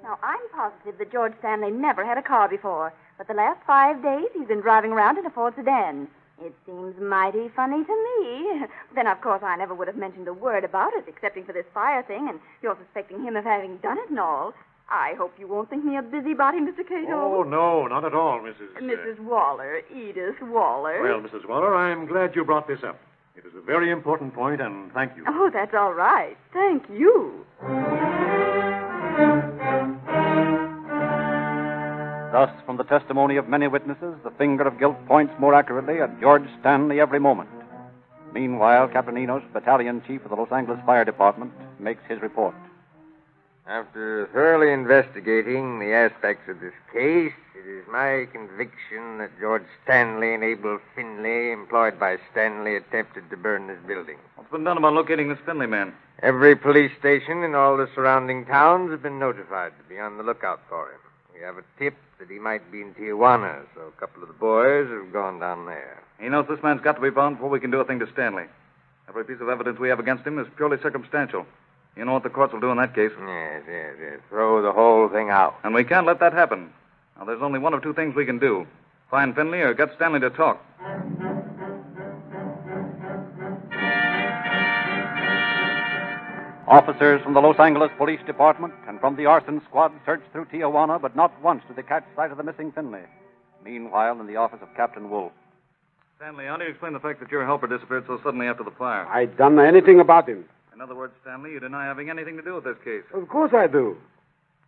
Now, I'm positive that George Stanley never had a car before, but the last 5 days he's been driving around in a Ford sedan. It seems mighty funny to me. Then, of course, I never would have mentioned a word about it, excepting for this fire thing, and you're suspecting him of having done it and all. I hope you won't think me a busybody, Mr. Cato.
Oh, no, not at all,
Mrs. Waller, Edith Waller.
Well, Mrs. Waller, I'm glad you brought this up. It is a very important point, and thank you.
Oh, that's all right. Thank you.
Thus, from the testimony of many witnesses, the finger of guilt points more accurately at George Stanley every moment. Meanwhile, Captain Enos, battalion chief of the Los Angeles Fire Department, makes his report.
After thoroughly investigating the aspects of this case, it is my conviction that George Stanley and Abel Finley, employed by Stanley, attempted to burn this building.
What's been done about locating this Finley man?
Every police station in all the surrounding towns have been notified to be on the lookout for him. We have a tip that he might be in Tijuana, so a couple of the boys have gone down there.
He knows this man's got to be found before we can do a thing to Stanley. Every piece of evidence we have against him is purely circumstantial. You know what the courts will do in that case.
Yes. Throw the whole thing out.
And we can't let that happen. Now, there's only one of two things we can do. Find Finley or get Stanley to talk.
Officers from the Los Angeles Police Department and from the arson squad search through Tijuana, but not once do they catch sight of the missing Finley. Meanwhile, in the office of Captain Wolf.
Stanley, how do you explain the fact that your helper disappeared so suddenly after the fire?
I don't know anything about him.
In other words, Stanley, you deny having anything to do with this case.
Of course I do.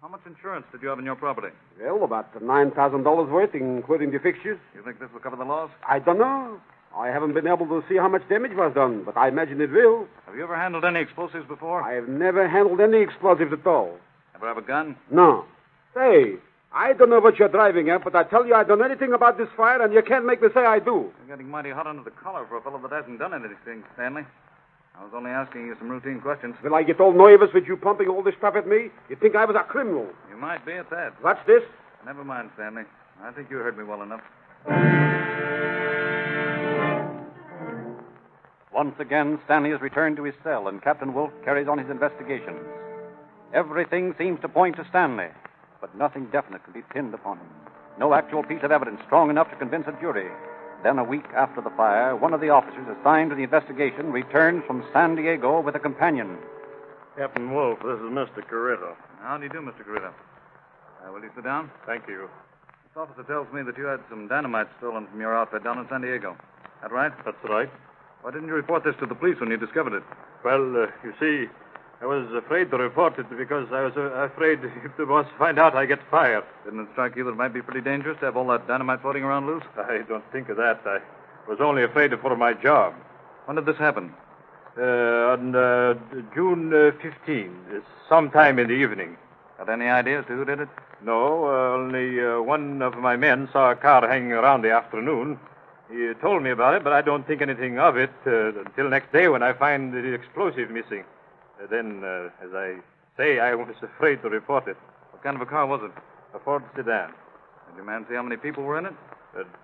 How much insurance did you have in your property?
Well, about $9,000 worth, including the fixtures.
You think this will cover the loss?
I don't know. I haven't been able to see how much damage was done, but I imagine it will.
Have you ever handled any explosives before?
I have never handled any explosives at all.
Ever have a gun?
No. Say, I don't know what you're driving at, but I tell you I don't know anything about this fire, and you can't make me say I do.
You're getting mighty hot under the collar for a fellow that hasn't done anything, Stanley. I was only asking you some routine questions.
Will I get all nervous with you pumping all this stuff at me? You think I was a criminal?
You might be at that.
What's this?
Never mind, Stanley. I think you heard me well enough.
Once again, Stanley is returned to his cell, and Captain Wolf carries on his investigations. Everything seems to point to Stanley, but nothing definite can be pinned upon him. No actual piece of evidence strong enough to convince a jury. Then, a week after the fire, one of the officers assigned to the investigation returns from San Diego with a companion.
Captain Wolf, this is Mr. Carrito.
How do you do, Mr. Carrito? Will you sit down?
Thank you.
This officer tells me that you had some dynamite stolen from your outfit down in San Diego. That right?
That's right.
Why didn't you report this to the police when you discovered it?
Well, you see, I was afraid to report it because I was afraid if the boss find out I get fired.
Didn't it strike you that it might be pretty dangerous to have all that dynamite floating around loose?
I don't think of that. I was only afraid for my job.
When did this happen?
On June 15, sometime in the evening.
Got any idea as to who did it?
No, only one of my men saw a car hanging around the afternoon. He told me about it, but I don't think anything of it until next day when I find the explosive missing. Then, as I say, I was afraid to report it.
What kind of a car was it?
A Ford sedan.
Did your man see how many people were in it?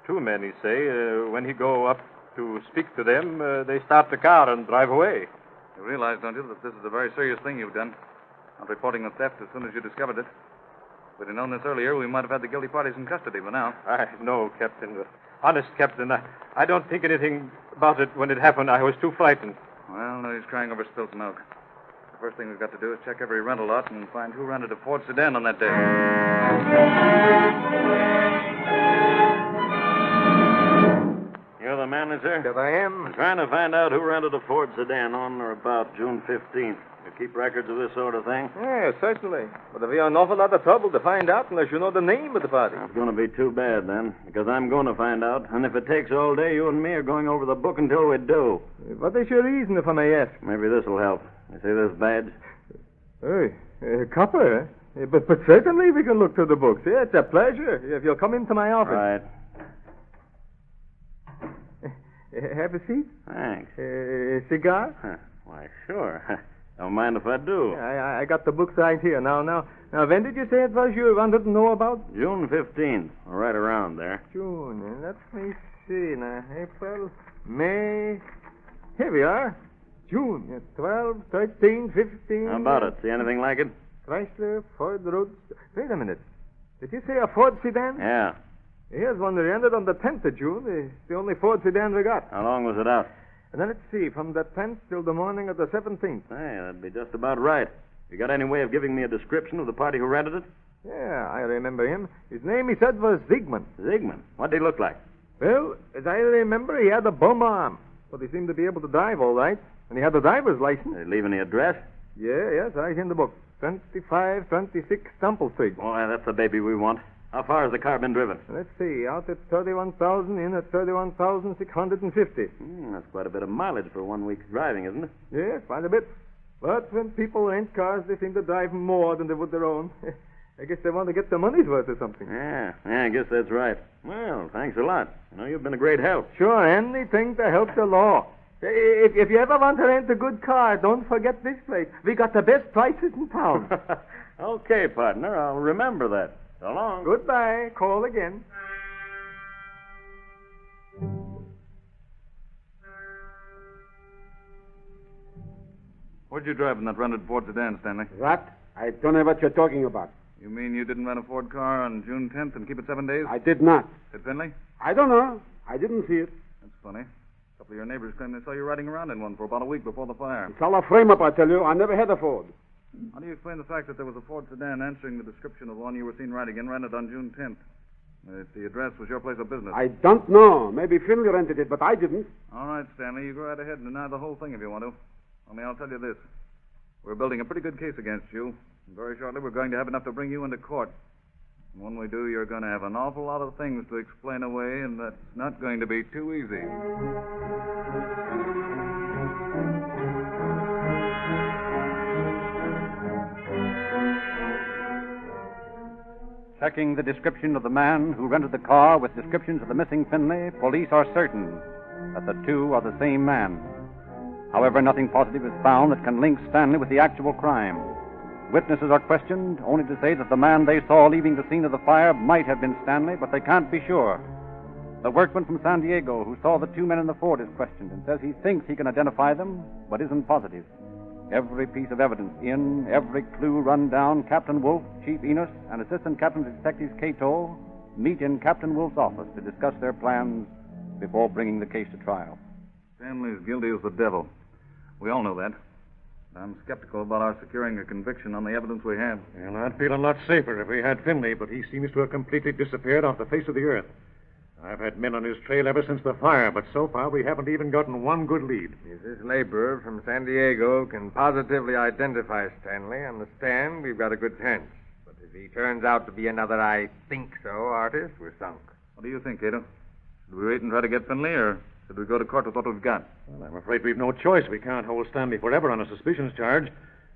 Two men, he say. When he go up to speak to them, they start the car and drive away.
You realize, don't you, that this is a very serious thing you've done? Not reporting the theft as soon as you discovered it. If we'd have known this earlier, we might have had the guilty parties in custody by now.
I know, Captain. Honest, Captain, I don't think anything about it when it happened. I was too frightened.
Well, no, he's crying over spilt milk. The first thing we've got to do is check every rental lot and find who rented a Ford sedan on that day.
You're the manager?
That I am.
I'm trying to find out who rented a Ford sedan on or about June 15th. You keep records of this sort of thing?
Yeah, certainly. But it'll be an awful lot of trouble to find out unless you know the name of the party.
That's going to be too bad, then, because I'm going to find out. And if it takes all day, you and me are going over the book until we do.
What is your reason, if I may ask?
Maybe this will help. You see this badge?
Hey, copper, eh? But certainly we can look through the books. Yeah, it's a pleasure if you'll come into my office.
Right.
Have a seat?
Thanks.
Cigar?
Huh. Why, sure. Don't mind if I do.
I got the books right here. Now, when did you say it was you wanted to know about?
June 15th. Right around there.
June. Let me see. Now, April, May. Here we are. June. 12, 13, 15.
How about it? See anything like it?
Chrysler, Ford, Rhodes. Wait a minute. Did you say a Ford sedan?
Yeah.
Here's one that ended on the 10th of June. It's the only Ford sedan we got.
How long was it out?
And then let's see, from the 10th till the morning of the 17th.
Hey, that'd be just about right. You got any way of giving me a description of the party who rented it?
Yeah, I remember him. His name, he said, was Zygmunt.
Zygmunt? What'd he look like?
Well, as I remember, he had a bum arm.
But he seemed to be able to drive all right. And he had the driver's license.
Leave any address?
Yes, right in the book. 2526 Stumple Street.
Boy, that's the baby we want. How far has the car been driven?
Let's see. Out at 31,000, in at 31,650.
That's quite a bit of mileage for 1 week's driving, isn't it?
Yes, quite a bit. But when people rent cars, they seem to drive more than they would their own. I guess they want to get their money's worth or something.
Yeah, I guess that's right. Well, thanks a lot. You've been a great help.
Sure, anything to help the law. If you ever want to rent a good car, don't forget this place. We got the best prices in town.
Okay, partner. I'll remember that. So long.
Goodbye. Call again.
Where'd you drive in that rented Ford sedan, Stanley?
What? I don't know what you're talking about.
You mean you didn't rent a Ford car on June 10th and keep it 7 days?
I did not.
Did Finley?
I don't know. I didn't see it.
That's funny. A couple of your neighbors claim they saw you riding around in one for about a week before the fire.
It's all a frame-up, I tell you. I never had a Ford.
How do you explain the fact that there was a Ford sedan answering the description of the one you were seen riding in, rented on June 10th? If the address was your place of business.
I don't know. Maybe Finley rented it, but I didn't.
All right, Stanley. You go right ahead and deny the whole thing if you want to. Only I'll tell you this. We're building a pretty good case against you. And very shortly, we're going to have enough to bring you into court. And when we do, you're going to have an awful lot of things to explain away, and that's not going to be too easy.
Checking the description of the man who rented the car with descriptions of the missing Finley, police are certain that the two are the same man. However, nothing positive is found that can link Stanley with the actual crime. Witnesses are questioned, only to say that the man they saw leaving the scene of the fire might have been Stanley, but they can't be sure. The workman from San Diego who saw the two men in the Ford is questioned and says he thinks he can identify them, but isn't positive. Every piece of evidence in, every clue run down, Captain Wolf, Chief Enos, and Assistant Captain Detectives Cato meet in Captain Wolf's office to discuss their plans before bringing the case to trial.
Stanley's guilty as the devil. We all know that. I'm skeptical about our securing a conviction on the evidence we have.
Well, I'd feel a lot safer if we had Finley, but he seems to have completely disappeared off the face of the earth. I've had men on his trail ever since the fire, but so far we haven't even gotten one good lead.
If this laborer from San Diego can positively identify Stanley on the stand, we've got a good chance. But if he turns out to be another I think so artist, we're sunk.
What do you think, Cato? Should we wait and try to get Finley, or should we go to court with what we've got?
Well, I'm afraid we've no choice. We can't hold Stanley forever on a suspicions charge.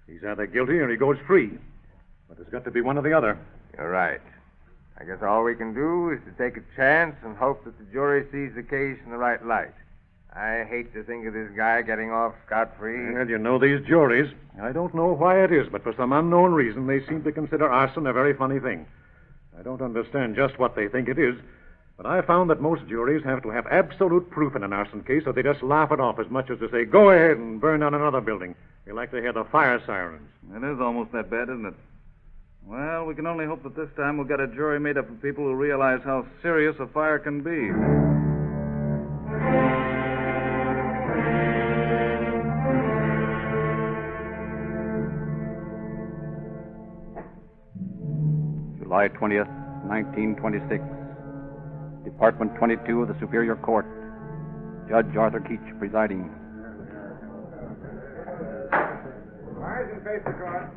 He's either guilty or he goes free. But there's got to be one or the other.
You're right. I guess all we can do is to take a chance and hope that the jury sees the case in the right light. I hate to think of this guy getting off scot-free.
Well, you know these juries. I don't know why it is, but for some unknown reason, they seem to consider arson a very funny thing. I don't understand just what they think it is, but I found that most juries have to have absolute proof in an arson case, or they just laugh it off as much as to say, go ahead and burn down another building. They like to hear the fire sirens.
It is almost that bad, isn't it? Well, we can only hope that this time we'll get a jury made up of people who realize how serious a fire can be.
July 20th, 1926. Department 22 of the Superior Court. Judge Arthur Keach presiding.
Rise and face the court.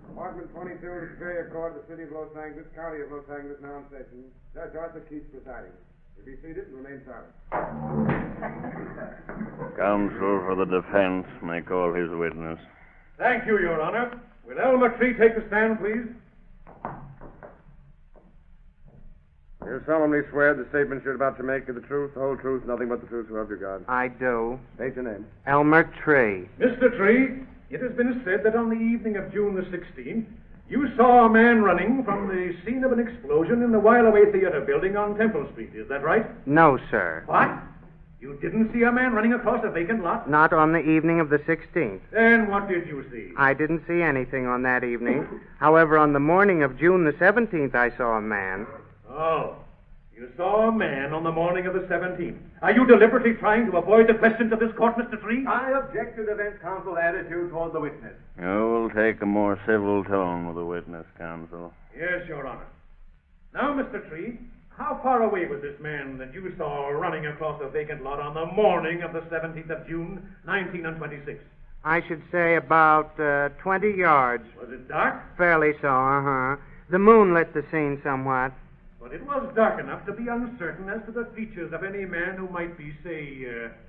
Department 22 of the Superior Court of the City of Los Angeles, County of Los Angeles, now in session. Judge Arthur Keach presiding. You be seated and remain silent.
Counsel for the defense may call his witness.
Thank you, Your Honor. Will Elmer Tree take the stand, please?
You solemnly swear the statements you're about to make are the truth, the whole truth, nothing but the truth, so help you God.
I do.
State your name.
Elmer Tree.
Mr. Tree, it has been said that on the evening of June the 16th, you saw a man running from the scene of an explosion in the While Away Theater building on Temple Street. Is that right?
No, sir.
What? You didn't see a man running across a vacant lot?
Not on the evening of the 16th.
Then what did you see?
I didn't see anything on that evening. However, on the morning of June the 17th, I saw a man.
Oh. You saw a man on the morning of the 17th. Are you deliberately trying to avoid the questions of this court, Mr. Tree?
I object to the defense counsel's attitude toward the witness.
You will take a more civil tone with the witness, counsel.
Yes, Your Honor. Now, Mr. Tree, How far away was this man that you saw running across a vacant lot on the morning of the 17th of June, 1926?
I should say about 20 yards.
Was it dark?
Fairly so, uh-huh. The moon lit the scene somewhat.
But it was dark enough to be uncertain as to the features of any man who might be, say,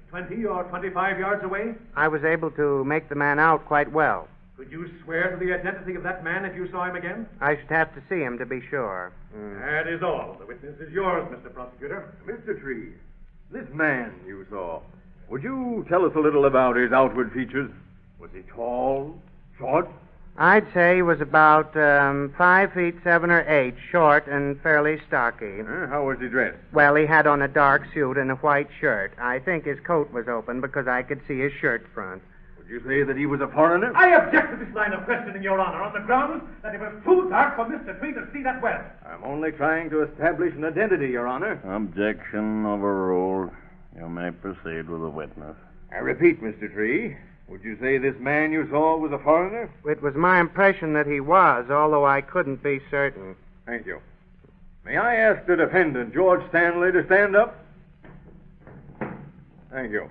20 or 25 yards away?
I was able to make the man out quite well.
Could you swear to the identity of that man if you saw him again?
I should have to see him to be sure.
That is all. The witness is yours, Mr. Prosecutor.
Mr. Tree, this man you saw, would you tell us a little about his outward features? Was he tall, short?
I'd say he was about 5 feet 7 or 8, short and fairly stocky.
How was he dressed?
Well, he had on a dark suit and a white shirt. I think his coat was open because I could see his shirt front.
Would you say that he was a foreigner?
I object to this line of questioning, Your Honor, on the grounds that it was too dark for Mr. Tree to see that well.
I'm only trying to establish an identity, Your Honor.
Objection overruled. You may proceed with the witness.
I repeat, Mr. Tree, would you say this man you saw was a foreigner?
It was my impression that he was, although I couldn't be certain.
Thank you. May I ask the defendant, George Stanley, to stand up? Thank you.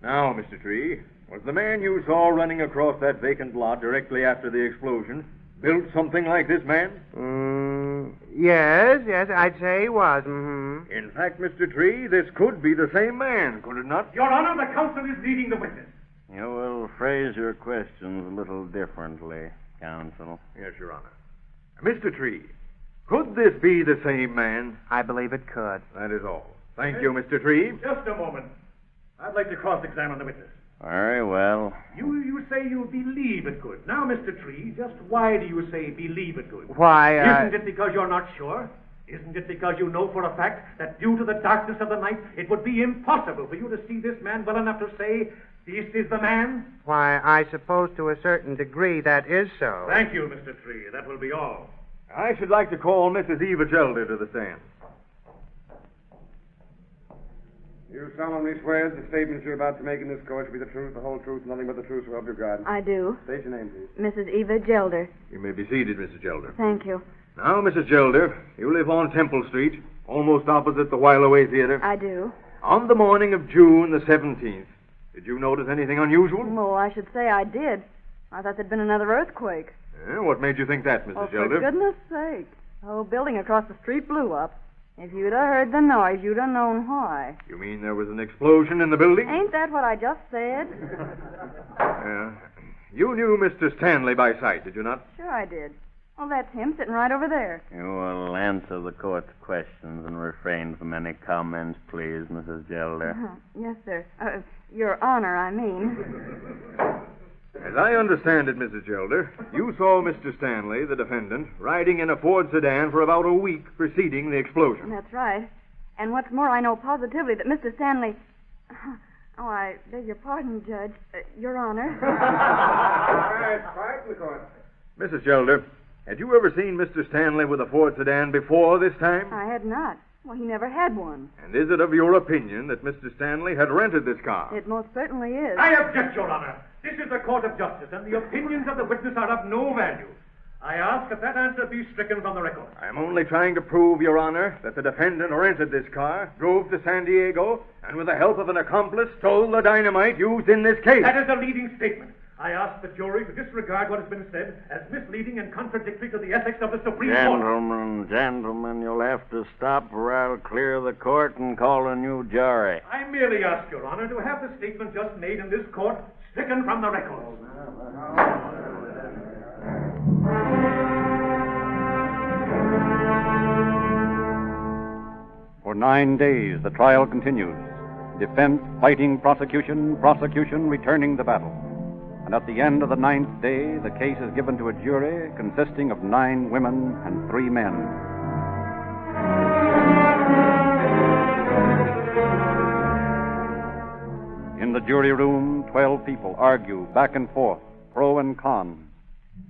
Now, Mr. Tree, was the man you saw running across that vacant lot directly after the explosion built something like this man?
Yes, I'd say he was. Mm-hmm.
In fact, Mr. Tree, this could be the same man, could it not?
Your Honor, the counsel is leading the witness.
You will phrase your questions a little differently, counsel.
Yes, Your Honor. Mr. Tree, could this be the same man?
I believe it could.
That is all. Thank you, Mr. Tree.
Just a moment. I'd like to cross-examine the witness.
Very well.
You say you believe it could. Now, Mr. Tree, just why do you say believe it could?
Why,
Isn't it because you're not sure? Isn't it because you know for a fact that due to the darkness of the night, it would be impossible for you to see this man well enough to say, this is the man?
Why, I suppose to a certain degree that is so.
Thank you, Mr. Tree. That will be all.
I should like to call Mrs. Eva Gelder to the stand.
You solemnly swear that the statements you're about to make in this court shall be the truth, the whole truth, nothing but the truth, so help you God.
I do.
State your name, please.
Mrs. Eva Gelder.
You may be seated, Mrs. Gelder.
Thank you.
Now, Mrs. Gelder, you live on Temple Street, almost opposite the While Away Theater.
I do.
On the morning of June the 17th, did you notice anything unusual?
Oh, I should say I did. I thought there'd been another earthquake.
What made you think that, Mrs. Gelder?
For goodness sake. The whole building across the street blew up. If you'd have heard the noise, you'd have known why.
You mean there was an explosion in the building?
Ain't that what I just said?
Yeah. You knew Mr. Stanley by sight, did you not?
Sure I did. Well, that's him sitting right over there.
You will answer the court's questions and refrain from any comments, please, Mrs. Gelder.
Yes, sir. Your Honor, I mean.
As I understand it, Mrs. Gelder, you saw Mr. Stanley, the defendant, riding in a Ford sedan for about a week preceding the explosion.
That's right. And what's more, I know positively that Mr. Stanley... Oh, I beg your pardon, Judge. Your Honor.
Quiet in the court.
Mrs. Gelder, had you ever seen Mr. Stanley with a Ford sedan before this time?
I had not. Well, he never had one.
And is it of your opinion that Mr. Stanley had rented this car?
It most certainly is.
I object, Your Honor. This is a court of justice, and the opinions of the witness are of no value. I ask that answer be stricken from the record.
I'm only trying to prove, Your Honor, that the defendant rented this car, drove to San Diego, and with the help of an accomplice, stole the dynamite used in this case.
That is a leading statement. I ask the jury to disregard what has been said as misleading and contradictory to the ethics of the Supreme Court.
Gentlemen, you'll have to stop or I'll clear the court and call a new jury.
I merely ask, Your Honor, to have the statement just made in this court stricken from the record.
For 9 days, the trial continues. Defense fighting prosecution, prosecution returning the battle. And at the end of the 9th day, the case is given to a jury consisting of 9 women and 3 men. In the jury room, 12 people argue back and forth, pro and con.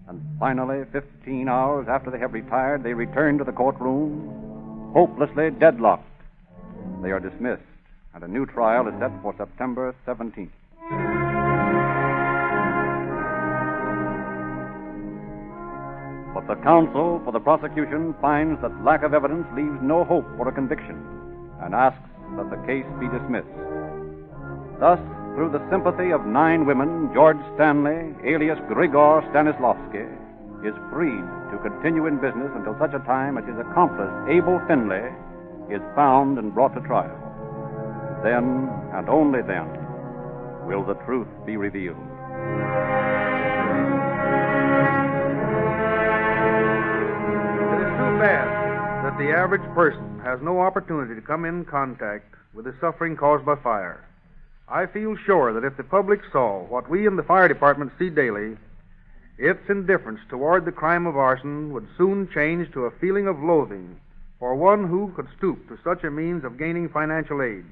And finally, 15 hours after they have retired, they return to the courtroom, hopelessly deadlocked. They are dismissed, and a new trial is set for September 17th. But The counsel for the prosecution finds that lack of evidence leaves no hope for a conviction and asks that the case be dismissed. Thus, through the sympathy of 9 women, George Stanley, alias Grigor Stanislavski, is freed to continue in business until such a time as his accomplice, Abel Finley, is found and brought to trial. Then, and only then, will the truth be revealed.
Bad that the average person has no opportunity to come in contact with the suffering caused by fire. I feel sure that if the public saw what we in the fire department see daily, its indifference toward the crime of arson would soon change to a feeling of loathing for one who could stoop to such a means of gaining financial aid.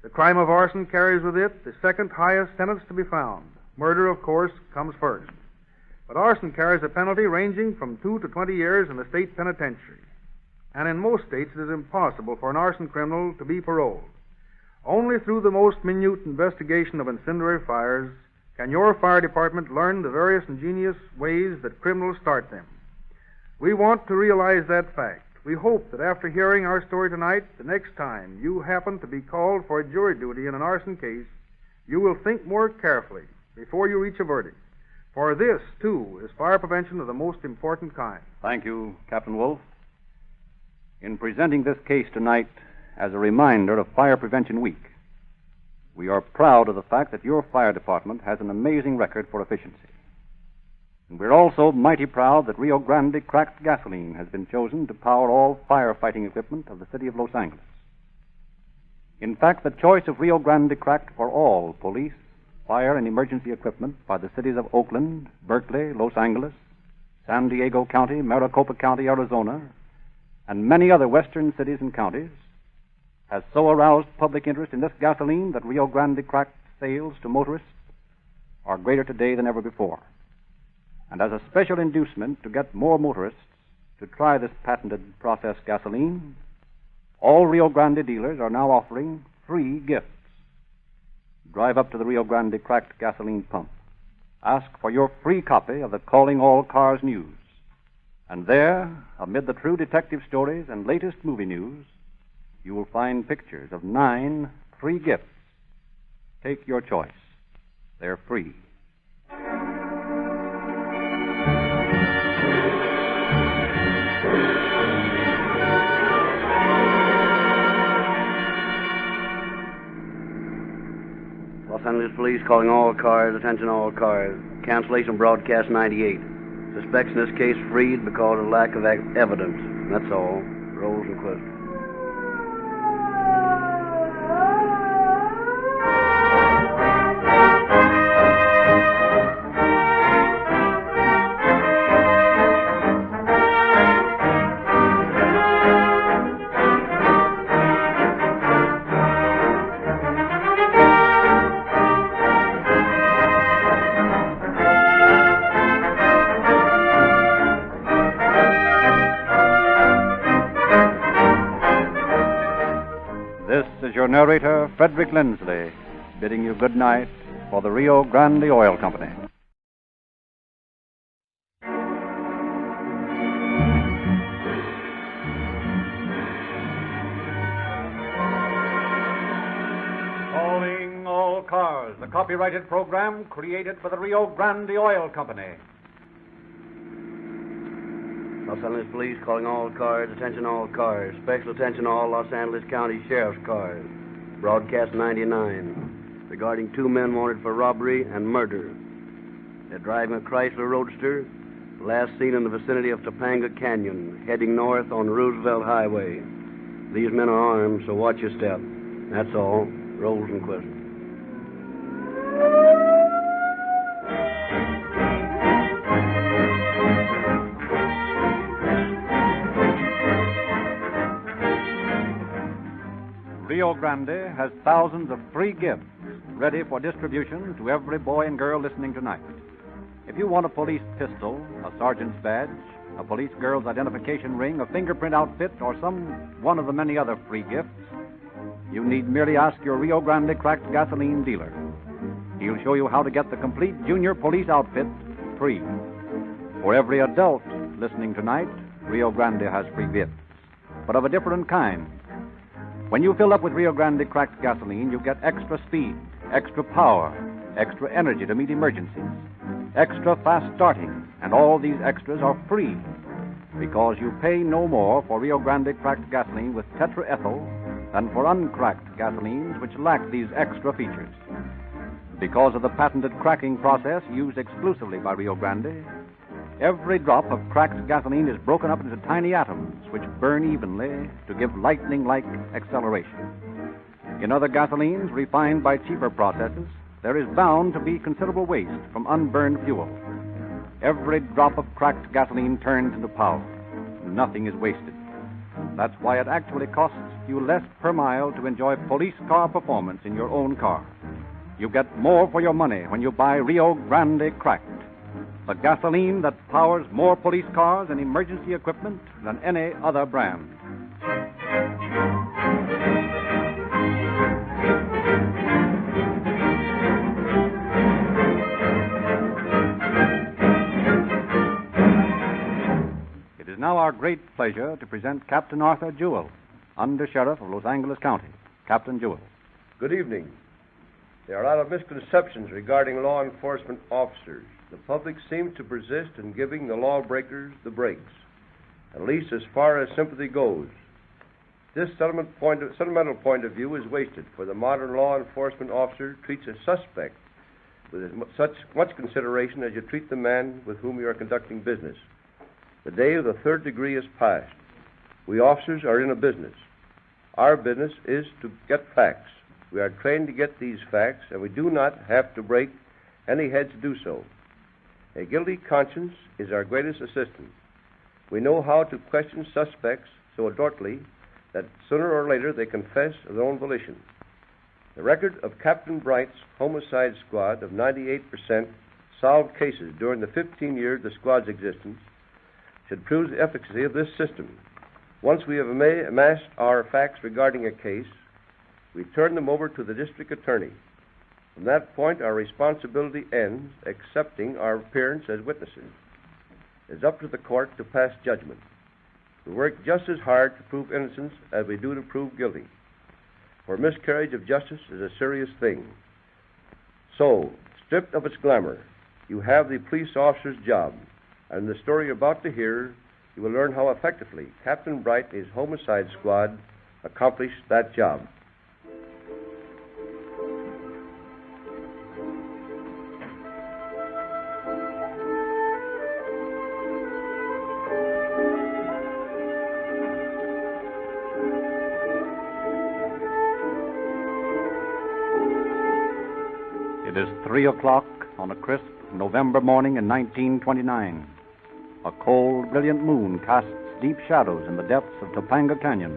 The crime of arson carries with it the second highest sentence to be found. Murder, of course, comes first. But arson carries a penalty ranging from 2 to 20 years in the state penitentiary. And in most states, it is impossible for an arson criminal to be paroled. Only through the most minute investigation of incendiary fires can your fire department learn the various ingenious ways that criminals start them. We want to realize that fact. We hope that after hearing our story tonight, the next time you happen to be called for jury duty in an arson case, you will think more carefully before you reach a verdict. For this, too, is fire prevention of the most important kind.
Thank you, Captain Wolf. In presenting this case tonight as a reminder of Fire Prevention Week, we are proud of the fact that your fire department has an amazing record for efficiency. And we're also mighty proud that Rio Grande cracked gasoline has been chosen to power all firefighting equipment of the city of Los Angeles. In fact, the choice of Rio Grande cracked for all police, fire, and emergency equipment by the cities of Oakland, Berkeley, Los Angeles, San Diego County, Maricopa County, Arizona, and many other western cities and counties has so aroused public interest in this gasoline that Rio Grande cracked sales to motorists are greater today than ever before. And as a special inducement to get more motorists to try this patented processed gasoline, all Rio Grande dealers are now offering free gifts. Drive up to the Rio Grande cracked gasoline pump. Ask for your free copy of the Calling All Cars News. And there, amid the true detective stories and latest movie news, you will find pictures of 9 free gifts. Take your choice. They're free.
Los Angeles Police calling all cars, attention all cars. Cancellation broadcast 98. Suspects in this case freed because of lack of evidence. That's all. Rosenquist.
Your narrator, Frederick Lindsley, bidding you good night for the Rio Grande Oil Company. Calling all cars, the copyrighted program created for the Rio Grande Oil Company.
Los Angeles Police calling all cars, attention all cars. Special attention all Los Angeles County Sheriff's cars. Broadcast 99. Regarding 2 men wanted for robbery and murder. They're driving a Chrysler Roadster, last seen in the vicinity of Topanga Canyon, heading north on Roosevelt Highway. These men are armed, so watch your step. That's all. Rosenquist.
Rio Grande has thousands of free gifts ready for distribution to every boy and girl listening tonight. If you want a police pistol, a sergeant's badge, a police girl's identification ring, a fingerprint outfit, or some one of the many other free gifts, you need merely ask your Rio Grande cracked gasoline dealer. He'll show you how to get the complete junior police outfit free. For every adult
listening tonight, Rio Grande has free gifts, but of a different kind. When you fill up with Rio Grande cracked gasoline, you get extra speed, extra power, extra energy to meet emergencies, extra fast starting, and all these extras are free because you pay no more for Rio Grande cracked gasoline with tetraethyl than for uncracked gasolines which lack these extra features. Because of the patented cracking process used exclusively by Rio Grande, every drop of cracked gasoline is broken up into tiny atoms which burn evenly to give lightning-like acceleration. In other gasolines refined by cheaper processes, there is bound to be considerable waste from unburned fuel. Every drop of cracked gasoline turns into power. Nothing is wasted. That's why it actually costs you less per mile to enjoy police car performance in your own car. You get more for your money when you buy Rio Grande Cracked, the gasoline that powers more police cars and emergency equipment than any other brand. It is now our great pleasure to present Captain Arthur Jewell, Under Sheriff of Los Angeles County. Captain Jewell.
Good evening. There are a lot of misconceptions regarding law enforcement officers. The public seems to persist in giving the lawbreakers the breaks, at least as far as sympathy goes. This sentimental point of view is wasted, for the modern law enforcement officer treats a suspect with as much consideration as you treat the man with whom you are conducting business. The day of the third degree is past. We officers are in a business. Our business is to get facts. We are trained to get these facts, and we do not have to break any heads to do so. A guilty conscience is our greatest assistant. We know how to question suspects so adroitly that sooner or later they confess of their own volition. The record of Captain Bright's homicide squad of 98% solved cases during the 15 years the squad's existence should prove the efficacy of this system. Once we have amassed our facts regarding a case, we turn them over to the district attorney. From that point, our responsibility ends, accepting our appearance as witnesses. It's up to the court to pass judgment. We work just as hard to prove innocence as we do to prove guilty, for miscarriage of justice is a serious thing. So, stripped of its glamour, you have the police officer's job, and in the story you're about to hear, you will learn how effectively Captain Bright and his homicide squad accomplished that job.
It is 3 o'clock on a crisp November morning in 1929. A cold, brilliant moon casts deep shadows in the depths of Topanga Canyon,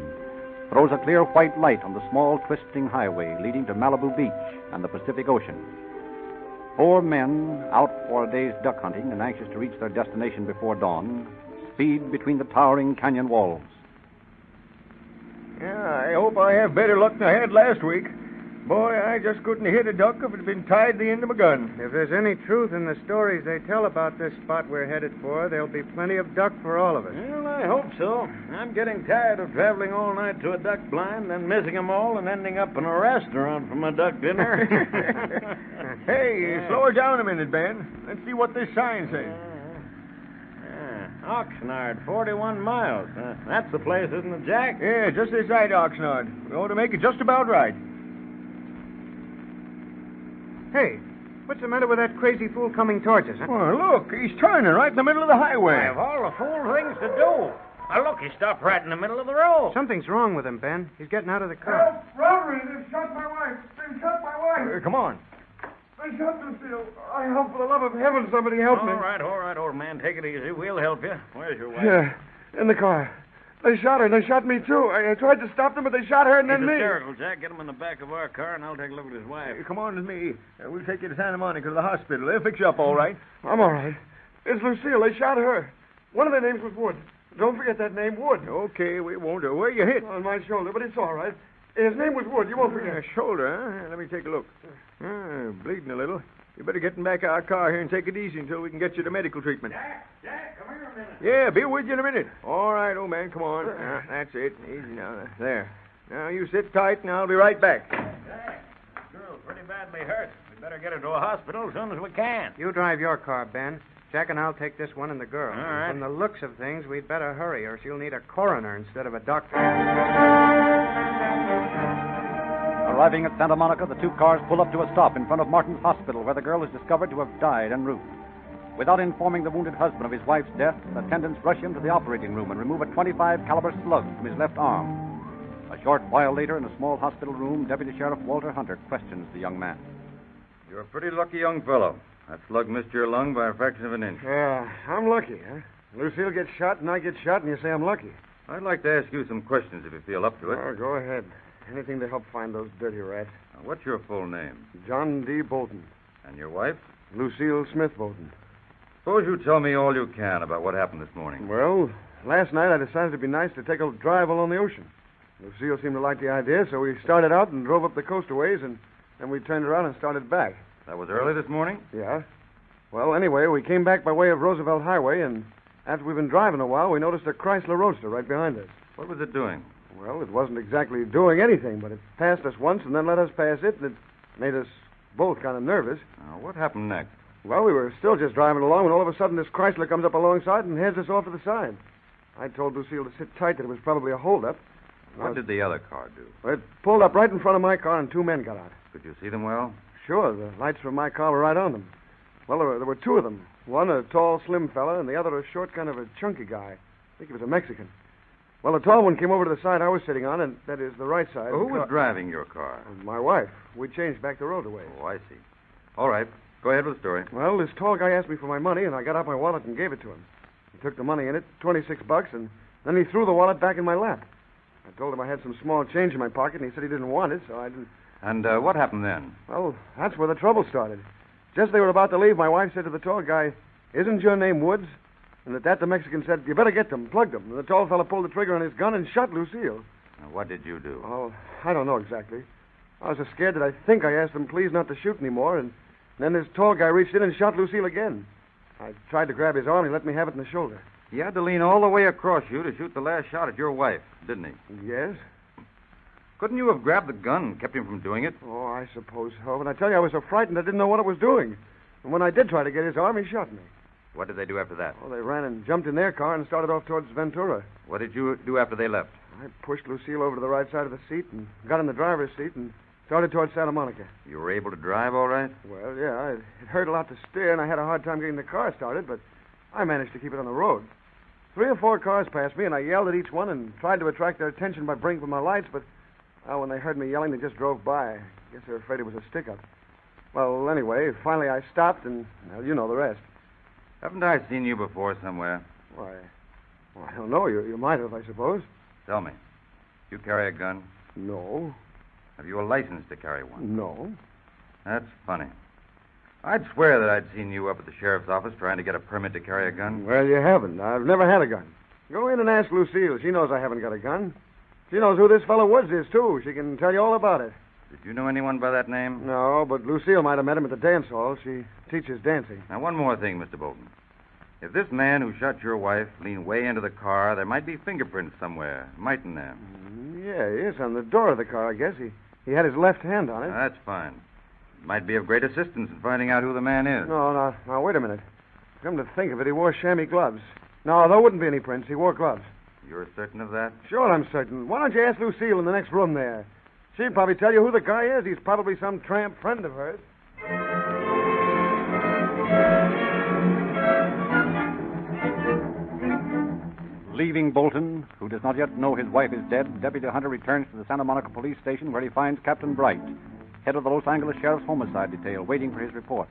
throws a clear white light on the small, twisting highway leading to Malibu Beach and the Pacific Ocean. 4 men, out for a day's duck hunting and anxious to reach their destination before dawn, speed between the towering canyon walls.
Yeah, I hope I have better luck than I had last week. Boy, I just couldn't hit a duck if it had been tied to the end of my gun.
If there's any truth in the stories they tell about this spot we're headed for, there'll be plenty of duck for all of us.
Well, I hope so. I'm getting tired of traveling all night to a duck blind, then missing them all, and ending up in a restaurant for my duck dinner.
Hey, slow her down a minute, Ben. Let's see what this sign says.
Oxnard, 41 miles. That's the place, isn't it, Jack?
Yeah, just this side, Oxnard. We ought to make it just about right.
Hey, what's the matter with that crazy fool coming towards us? Huh?
Oh, look, he's turning right in the middle of the highway.
I have all the fool things to do. Now, look, he stopped right in the middle of the road.
Something's wrong with him, Ben. He's getting out of the car.
Help! Robbery! They've shot my wife! They've shot my wife!
Come on.
They shot Lucille. I hope, for the love of heaven, somebody help me.
All right, old man. Take it easy. We'll help you. Where's your wife?
Yeah, in the car. They shot her, and they shot me, too. I tried to stop them, but they shot her and then me.
He's hysterical, Jack. Get him in the back of our car, and I'll take a look at his wife.
Come on with me. We'll take you to Santa Monica to the hospital. They'll fix you up all right.
I'm all right. It's Lucille. They shot her. One of their names was Wood. Don't forget that name, Wood.
Okay, we won't. Where you hit?
On my shoulder, but it's all right. His name was Wood. You won't forget.
Shoulder, huh? Let me take a look. Bleeding a little.
You better get in back of our car here and take it easy until we can get you to medical treatment.
Jack, come here a minute.
Yeah, be with you in a minute. All right, old man, come on. That's it. Easy now. There. Now, you sit tight, and I'll be right back.
Jack, this girl's pretty badly hurt. We better get her to a hospital as soon as we can.
You drive your car, Ben. Jack and I'll take this one and the girl.
All right.
From the looks of things, we'd better hurry, or she'll need a coroner instead of a doctor.
Arriving at Santa Monica, the two cars pull up to a stop in front of Martin's hospital, where the girl is discovered to have died en route. Without informing the wounded husband of his wife's death, attendants rush him to the operating room and remove a .25 caliber slug from his left arm. A short while later, in a small hospital room, Deputy Sheriff Walter Hunter questions the young man.
You're a pretty lucky young fellow. That slug missed your lung by a fraction of an inch.
Yeah, I'm lucky, huh? Lucille gets shot and I get shot, and you say I'm lucky.
I'd like to ask you some questions if you feel up to it.
Oh, go ahead. Anything to help find those dirty rats.
Now, what's your full name?
John D. Bolton.
And your wife?
Lucille Smith Bolton.
Suppose you tell me all you can about what happened this morning.
Well, last night I decided it'd be nice to take a drive along the ocean. Lucille seemed to like the idea, so we started out and drove up the coast a ways, and then we turned around and started back.
That was early this morning?
Yeah. Well, anyway, we came back by way of Roosevelt Highway, and after we'd been driving a while, we noticed a Chrysler Roadster right behind us.
What was it doing?
Well, it wasn't exactly doing anything, but it passed us once and then let us pass it, and it made us both kind of nervous.
What happened next?
Well, we were still just driving along when all of a sudden this Chrysler comes up alongside and heads us off to the side. I told Lucille to sit tight, that it was probably a holdup.
What did the other car do?
Well, it pulled up right in front of my car and two men got out.
Could you see them well?
Sure, the lights from my car were right on them. Well, there were two of them. One a tall, slim fella, and the other a short, kind of a chunky guy. I think he was a Mexican. Well, the tall one came over to the side I was sitting on, and that is the right side.
Who was driving your car?
My wife. We changed back the road a ways.
Oh, I see. All right. Go ahead with the story.
Well, this tall guy asked me for my money, and I got out my wallet and gave it to him. He took the money in it, $26, and then he threw the wallet back in my lap. I told him I had some small change in my pocket, and he said he didn't want it, so I didn't...
And what happened then?
Well, that's where the trouble started. Just as they were about to leave, my wife said to the tall guy, "Isn't your name Woods?" And at that, the Mexican said, "You better get them, plug them." And the tall fellow pulled the trigger on his gun and shot Lucille.
Now, what did you do?
Oh, I don't know exactly. I was so scared that I think I asked them please not to shoot anymore, and then this tall guy reached in and shot Lucille again. I tried to grab his arm, and he let me have it in the shoulder.
He had to lean all the way across you to shoot the last shot at your wife, didn't he?
Yes.
Couldn't you have grabbed the gun and kept him from doing it?
Oh, I suppose so. But I tell you, I was so frightened I didn't know what I was doing. And when I did try to get his arm, he shot me.
What did they do after that?
Well, they ran and jumped in their car and started off towards Ventura.
What did you do after they left?
I pushed Lucille over to the right side of the seat and got in the driver's seat and started towards Santa Monica.
You were able to drive all right?
Well, yeah. It hurt a lot to steer, and I had a hard time getting the car started, but I managed to keep it on the road. 3 or 4 cars passed me, and I yelled at each one and tried to attract their attention by blinking my lights, but when they heard me yelling, they just drove by. I guess they were afraid it was a stick-up. Well, anyway, finally I stopped, and, well, you know the rest.
Haven't I seen you before somewhere?
Why, I don't know. You might have, I suppose.
Tell me. You carry a gun?
No.
Have you a license to carry one?
No.
That's funny. I'd swear that I'd seen you up at the sheriff's office trying to get a permit to carry a gun.
Well, you haven't. I've never had a gun. Go in and ask Lucille. She knows I haven't got a gun. She knows who this fellow Woods is, too. She can tell you all about it.
Did you know anyone by that name?
No, but Lucille might have met him at the dance hall. She teaches dancing.
Now, one more thing, Mr. Bolton. If this man who shot your wife leaned way into the car, there might be fingerprints somewhere, mightn't there?
Yeah, yes, on the door of the car, I guess. He had his left hand on it.
That's fine. It might be of great assistance in finding out who the man is.
No, wait a minute. Come to think of it, he wore chamois gloves. No, there wouldn't be any prints. He wore gloves.
You're certain of that?
Sure, I'm certain. Why don't you ask Lucille in the next room there? She'd probably tell you who the guy is. He's probably some tramp friend of hers.
Leaving Bolton, who does not yet know his wife is dead, Deputy Hunter returns to the Santa Monica police station where he finds Captain Bright, head of the Los Angeles Sheriff's Homicide Detail, waiting for his report.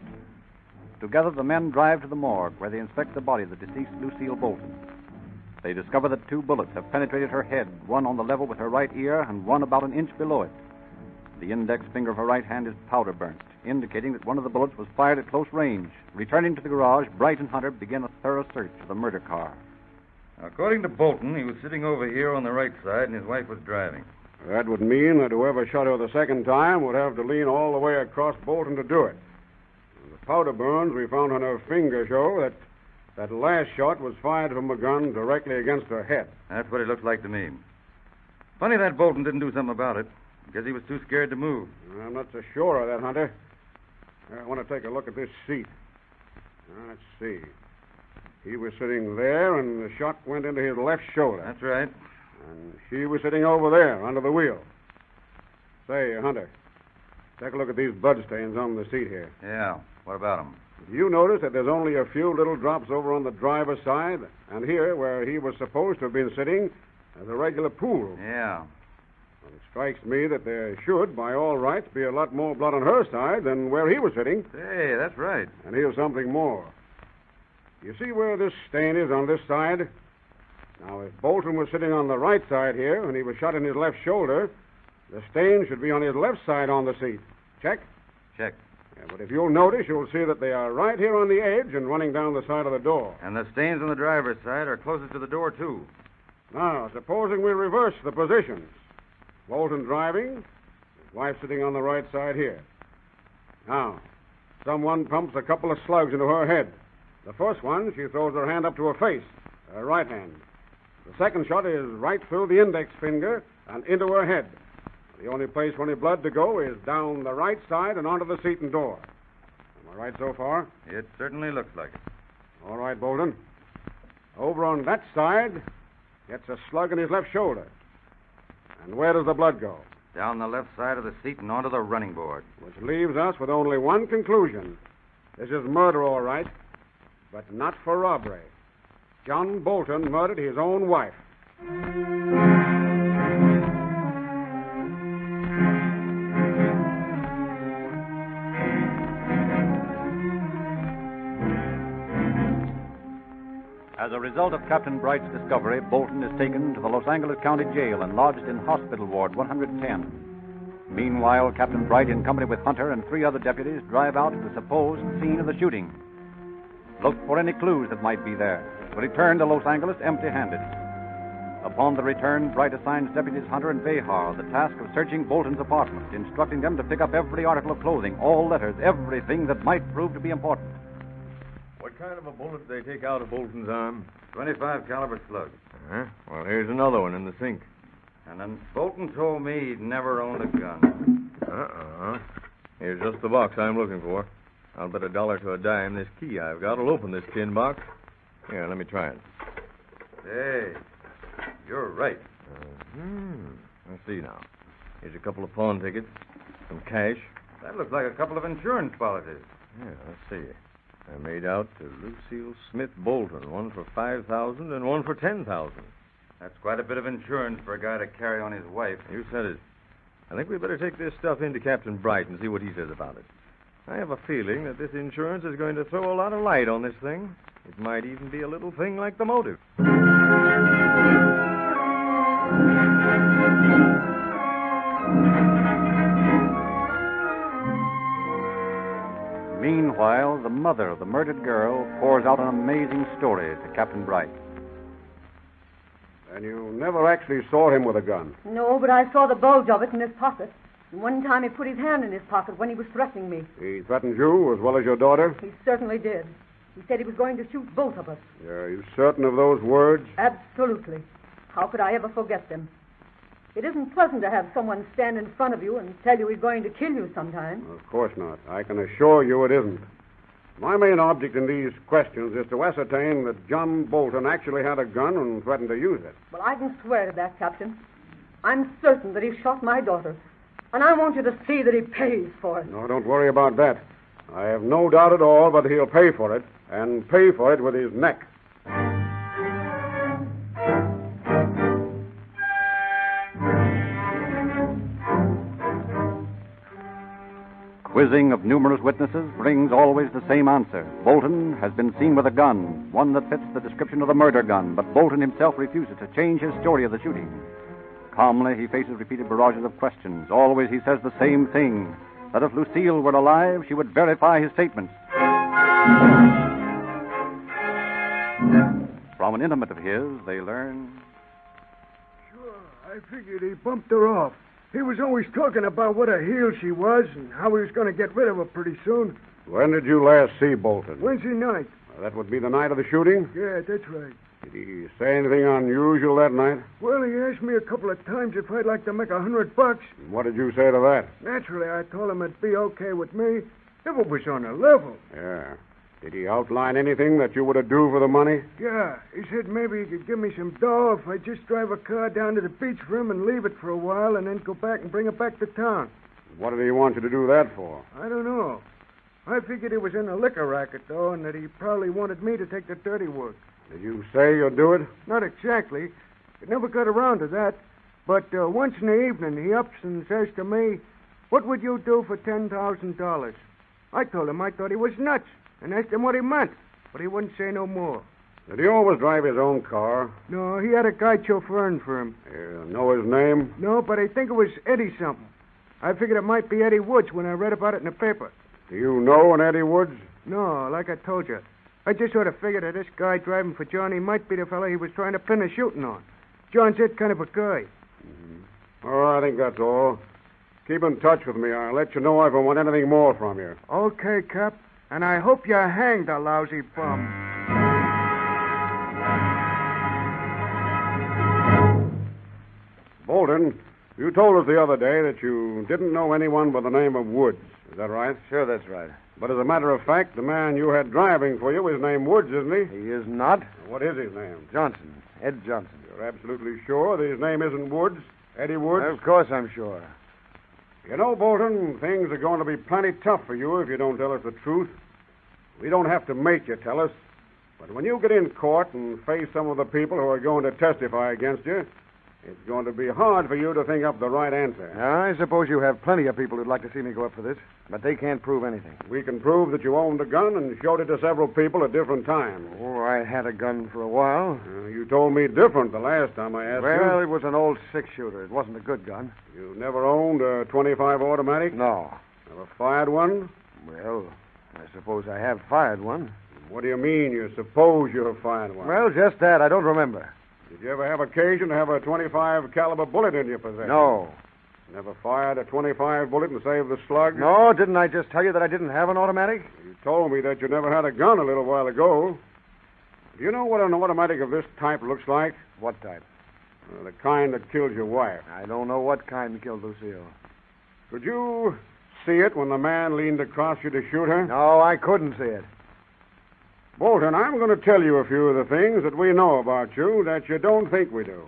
Together, the men drive to the morgue where they inspect the body of the deceased Lucille Bolton. They discover that 2 bullets have penetrated her head, one on the level with her right ear and one about an inch below it. The index finger of her right hand is powder burnt, indicating that one of the bullets was fired at close range. Returning to the garage, Bright and Hunter begin a thorough search of the murder car.
According to Bolton, he was sitting over here on the right side and his wife was driving.
That would mean that whoever shot her the second time would have to lean all the way across Bolton to do it. The
powder burns we found on her finger show that last shot was fired from a gun directly against her head.
That's what it looks like to me. Funny that Bolton didn't do something about it. Because he was too scared to move.
I'm not so sure of that, Hunter. I want to take a look at this seat. Let's see. He was sitting there, and the shot went into his left shoulder.
That's right.
And she was sitting over there, under the wheel. Say, Hunter, take a look at these bloodstains on the seat here.
Yeah, what about them?
Do you notice that there's only a few little drops over on the driver's side? And here, where he was supposed to have been sitting, there's a regular pool.
Yeah.
Well, it strikes me that there should, by all rights, be a lot more blood on her side than where he was sitting.
Hey, that's right.
And here's something more. You see where this stain is on this side? Now, if Bolton was sitting on the right side here and he was shot in his left shoulder, the stain should be on his left side on the seat. Check?
Check.
Yeah, but if you'll notice, you'll see that they are right here on the edge and running down the side of the door.
And the stains on the driver's side are closest to the door, too.
Now, supposing we reverse the positions. Bolton driving, his wife sitting on the right side here. Now, someone pumps a couple of slugs into her head. The first one, she throws her hand up to her face, her right hand. The second shot is right through the index finger and into her head. The only place for any blood to go is down the right side and onto the seat and door. Am I right so far?
It certainly looks like it.
All right, Bolton. Over on that side, gets a slug in his left shoulder. And where does the blood go?
Down the left side of the seat and onto the running board.
Which leaves us with only one conclusion. This is murder, all right, but not for robbery. John Bolton murdered his own wife.
As a result of Captain Bright's discovery, Bolton is taken to the Los Angeles County Jail and lodged in Hospital Ward 110. Meanwhile, Captain Bright, in company with Hunter and 3 other deputies, drive out to the supposed scene of the shooting. Look for any clues that might be there. But return to Los Angeles empty-handed. Upon the return, Bright assigns deputies Hunter and Behar the task of searching Bolton's apartment, instructing them to pick up every article of clothing, all letters, everything that might prove to be important.
What kind of a bullet did they take out of Bolton's arm?
25 caliber slug.
Uh-huh. Well, here's another one in the sink.
And then Bolton told me he'd never owned a gun.
Here's just the box I'm looking for. I'll bet $1 to a dime this key I've got will open this tin box. Here, let me try it.
Hey, you're right.
Let's see now. Here's a couple of pawn tickets, some cash.
That looks like a couple of insurance policies.
Yeah, let's see. They're made out to Lucille Smith Bolton, one for $5,000 and one for $10,000.
That's quite a bit of insurance for a guy to carry on his wife.
You said it. I think we'd better take this stuff into Captain Bright and see what he says about it. I have a feeling that this insurance is going to throw a lot of light on this thing. It might even be a little thing like the motive.
Meanwhile, the mother of the murdered girl pours out an amazing story to Captain Bright.
And you never actually saw him with a gun?
No, but I saw the bulge of it in his pocket. And one time he put his hand in his pocket when he was threatening me.
He threatened you as well as your daughter?
He certainly did. He said he was going to shoot both of us.
Are you certain of those words?
Absolutely. How could I ever forget them? It isn't pleasant to have someone stand in front of you and tell you he's going to kill you sometime.
Of course not. I can assure you it isn't. My main object in these questions is to ascertain that John Bolton actually had a gun and threatened to use it.
Well, I can swear to that, Captain. I'm certain that he shot my daughter. And I want you to see that he pays for it.
No, don't worry about that. I have no doubt at all that he'll pay for it, and pay for it with his neck.
Quizzing of numerous witnesses brings always the same answer. Bolton has been seen with a gun, one that fits the description of the murder gun, but Bolton himself refuses to change his story of the shooting. Calmly, he faces repeated barrages of questions. Always he says the same thing, that if Lucille were alive, she would verify his statements. From an intimate of his, they learn...
Sure, I figured he bumped her off. He was always talking about what a heel she was and how he was going to get rid of her pretty soon.
When did you last see Bolton?
Wednesday night.
That would be the night of the shooting?
Yeah, that's right.
Did he say anything unusual that night?
Well, he asked me a couple of times if I'd like to make $100.
What did you say to that?
Naturally, I told him it'd be okay with me if it was on a level.
Yeah. Did he outline anything that you would have do for the money?
Yeah, he said maybe he could give me some dough if I just drive a car down to the beach for him and leave it for a while and then go back and bring it back to town.
What did he want you to do that for?
I don't know. I figured he was in a liquor racket, though, and that he probably wanted me to take the dirty work.
Did you say you'd do it?
Not exactly. It never got around to that. But once in the evening, he ups and says to me, "What would you do for $10,000? I told him I thought he was nuts and asked him what he meant, but he wouldn't say no more.
Did he always drive his own car?
No, he had a guy chauffeuring for him.
You know his name?
No, but I think it was Eddie something. I figured it might be Eddie Woods when I read about it in the paper.
Do you know an Eddie Woods?
No, like I told you. I just sort of figured that this guy driving for Johnny might be the fella he was trying to pin the shooting on. John's that kind of a guy.
All right, I think that's all. Keep in touch with me. I'll let you know if I want anything more from you.
Okay, Cap. And I hope you hanged the lousy bum.
Bolton, you told us the other day that you didn't know anyone by the name of Woods. Is that right?
Sure, that's right.
But as a matter of fact, the man you had driving for you is named Woods, isn't he?
He is not.
What is his name?
Johnson. Ed Johnson.
You're absolutely sure that his name isn't Woods? Eddie Woods?
Of course I'm sure.
You know, Bolton, things are going to be plenty tough for you if you don't tell us the truth. We don't have to make you tell us. But when you get in court and face some of the people who are going to testify against you, it's going to be hard for you to think up the right answer.
I suppose you have plenty of people who'd like to see me go up for this, but they can't prove anything.
We can prove that you owned a gun and showed it to several people at different times.
Oh, I had a gun for a while.
You told me different the last time I asked you.
Well, it was an old six-shooter. It wasn't a good gun.
You never owned a .25 automatic?
No.
Never fired one?
Well, I suppose I have fired one.
What do you mean you suppose you have fired one?
Well, just that. I don't remember.
Did you ever have occasion to have a .25 caliber bullet in your possession?
No.
Never fired a .25 bullet and saved the slug?
No, didn't I just tell you that I didn't have an automatic?
You told me that you never had a gun a little while ago. Do you know what an automatic of this type looks like?
What type?
The kind that killed your wife.
I don't know what kind killed Lucille.
Could you see it when the man leaned across you to shoot her?
No, I couldn't see it.
Bolton, I'm going to tell you a few of the things that we know about you that you don't think we do.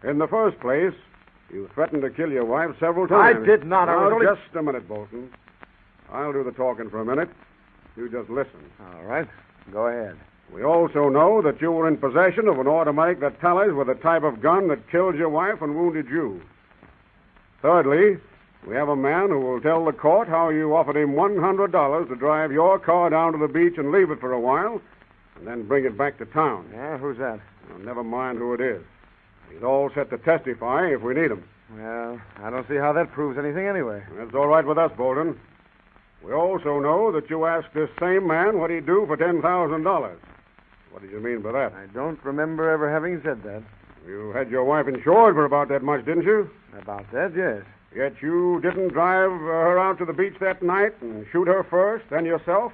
In the first place, you threatened to kill your wife several times.
I did not.
Now, just a minute, Bolton. I'll do the talking for a minute. You just listen.
All right. Go ahead.
We also know that you were in possession of an automatic that tallies with the type of gun that killed your wife and wounded you. Thirdly, we have a man who will tell the court how you offered him $100 to drive your car down to the beach and leave it for a while, and then bring it back to town.
Yeah, who's that?
Well, never mind who it is. He's all set to testify if we need him.
Well, I don't see how that proves anything anyway.
That's all right with us, Bolton. We also know that you asked this same man what he'd do for $10,000. What did you mean by that?
I don't remember ever having said that.
You had your wife insured for about that much, didn't you?
About that, yes.
Yet you didn't drive her out to the beach that night and shoot her first, then yourself,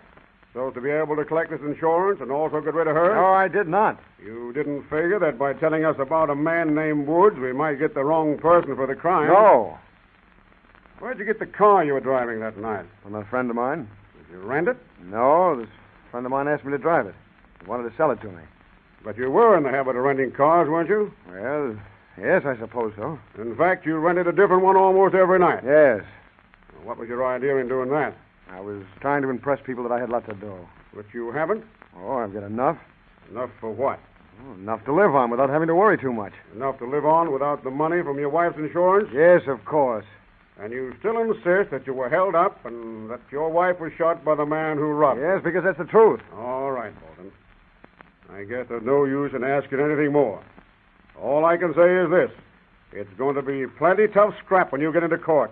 so as to be able to collect this insurance and also get rid of her?
No, I did not.
You didn't figure that by telling us about a man named Woods, we might get the wrong person for the crime?
No.
Where'd you get the car you were driving that night?
From a friend of mine.
Did you rent it?
No, this friend of mine asked me to drive it. He wanted to sell it to me.
But you were in the habit of renting cars, weren't you?
Well, yes, I suppose so.
In fact, you rented a different one almost every night.
Yes.
What was your idea in doing that?
I was trying to impress people that I had lots of dough.
But you haven't?
Oh, I've got enough.
Enough for what?
Oh, enough to live on without having to worry too much.
Enough to live on without the money from your wife's insurance?
Yes, of course.
And you still insist that you were held up and that your wife was shot by the man who robbed her?
Yes, because that's the truth.
All right, Bolton. I guess there's no use in asking anything more. All I can say is this. It's going to be plenty tough scrap when you get into court.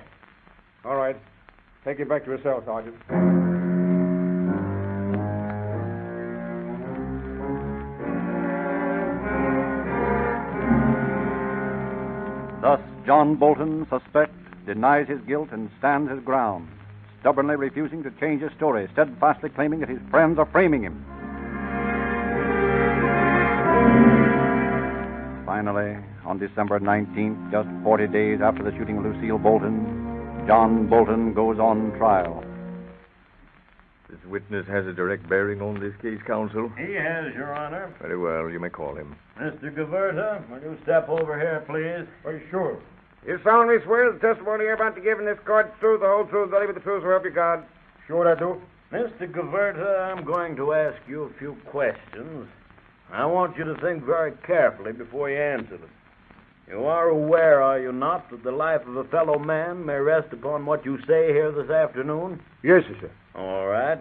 All right. Take him back to his cell, Sergeant.
Thus, John Bolton, suspect, denies his guilt and stands his ground,
stubbornly refusing to change his story, steadfastly claiming that his friends are framing him. Finally, on December 19th, just 40 days after the shooting of Lucille Bolton, John Bolton goes on trial.
This witness has a direct bearing on this case, counsel.
He has, Your Honor.
Very well, you may call him.
Mr. Gaverta, will you step over here, please?
Why, sure. You solemnly swear the testimony you're about to give in this court is true, the whole truth, nothing but the truth, so help you God.
Sure I do. Mr. Gaverta, I'm going to ask you a few questions. I want you to think very carefully before you answer them. You are aware, are you not, that the life of a fellow man may rest upon what you say here this afternoon?
Yes, sir.
All right.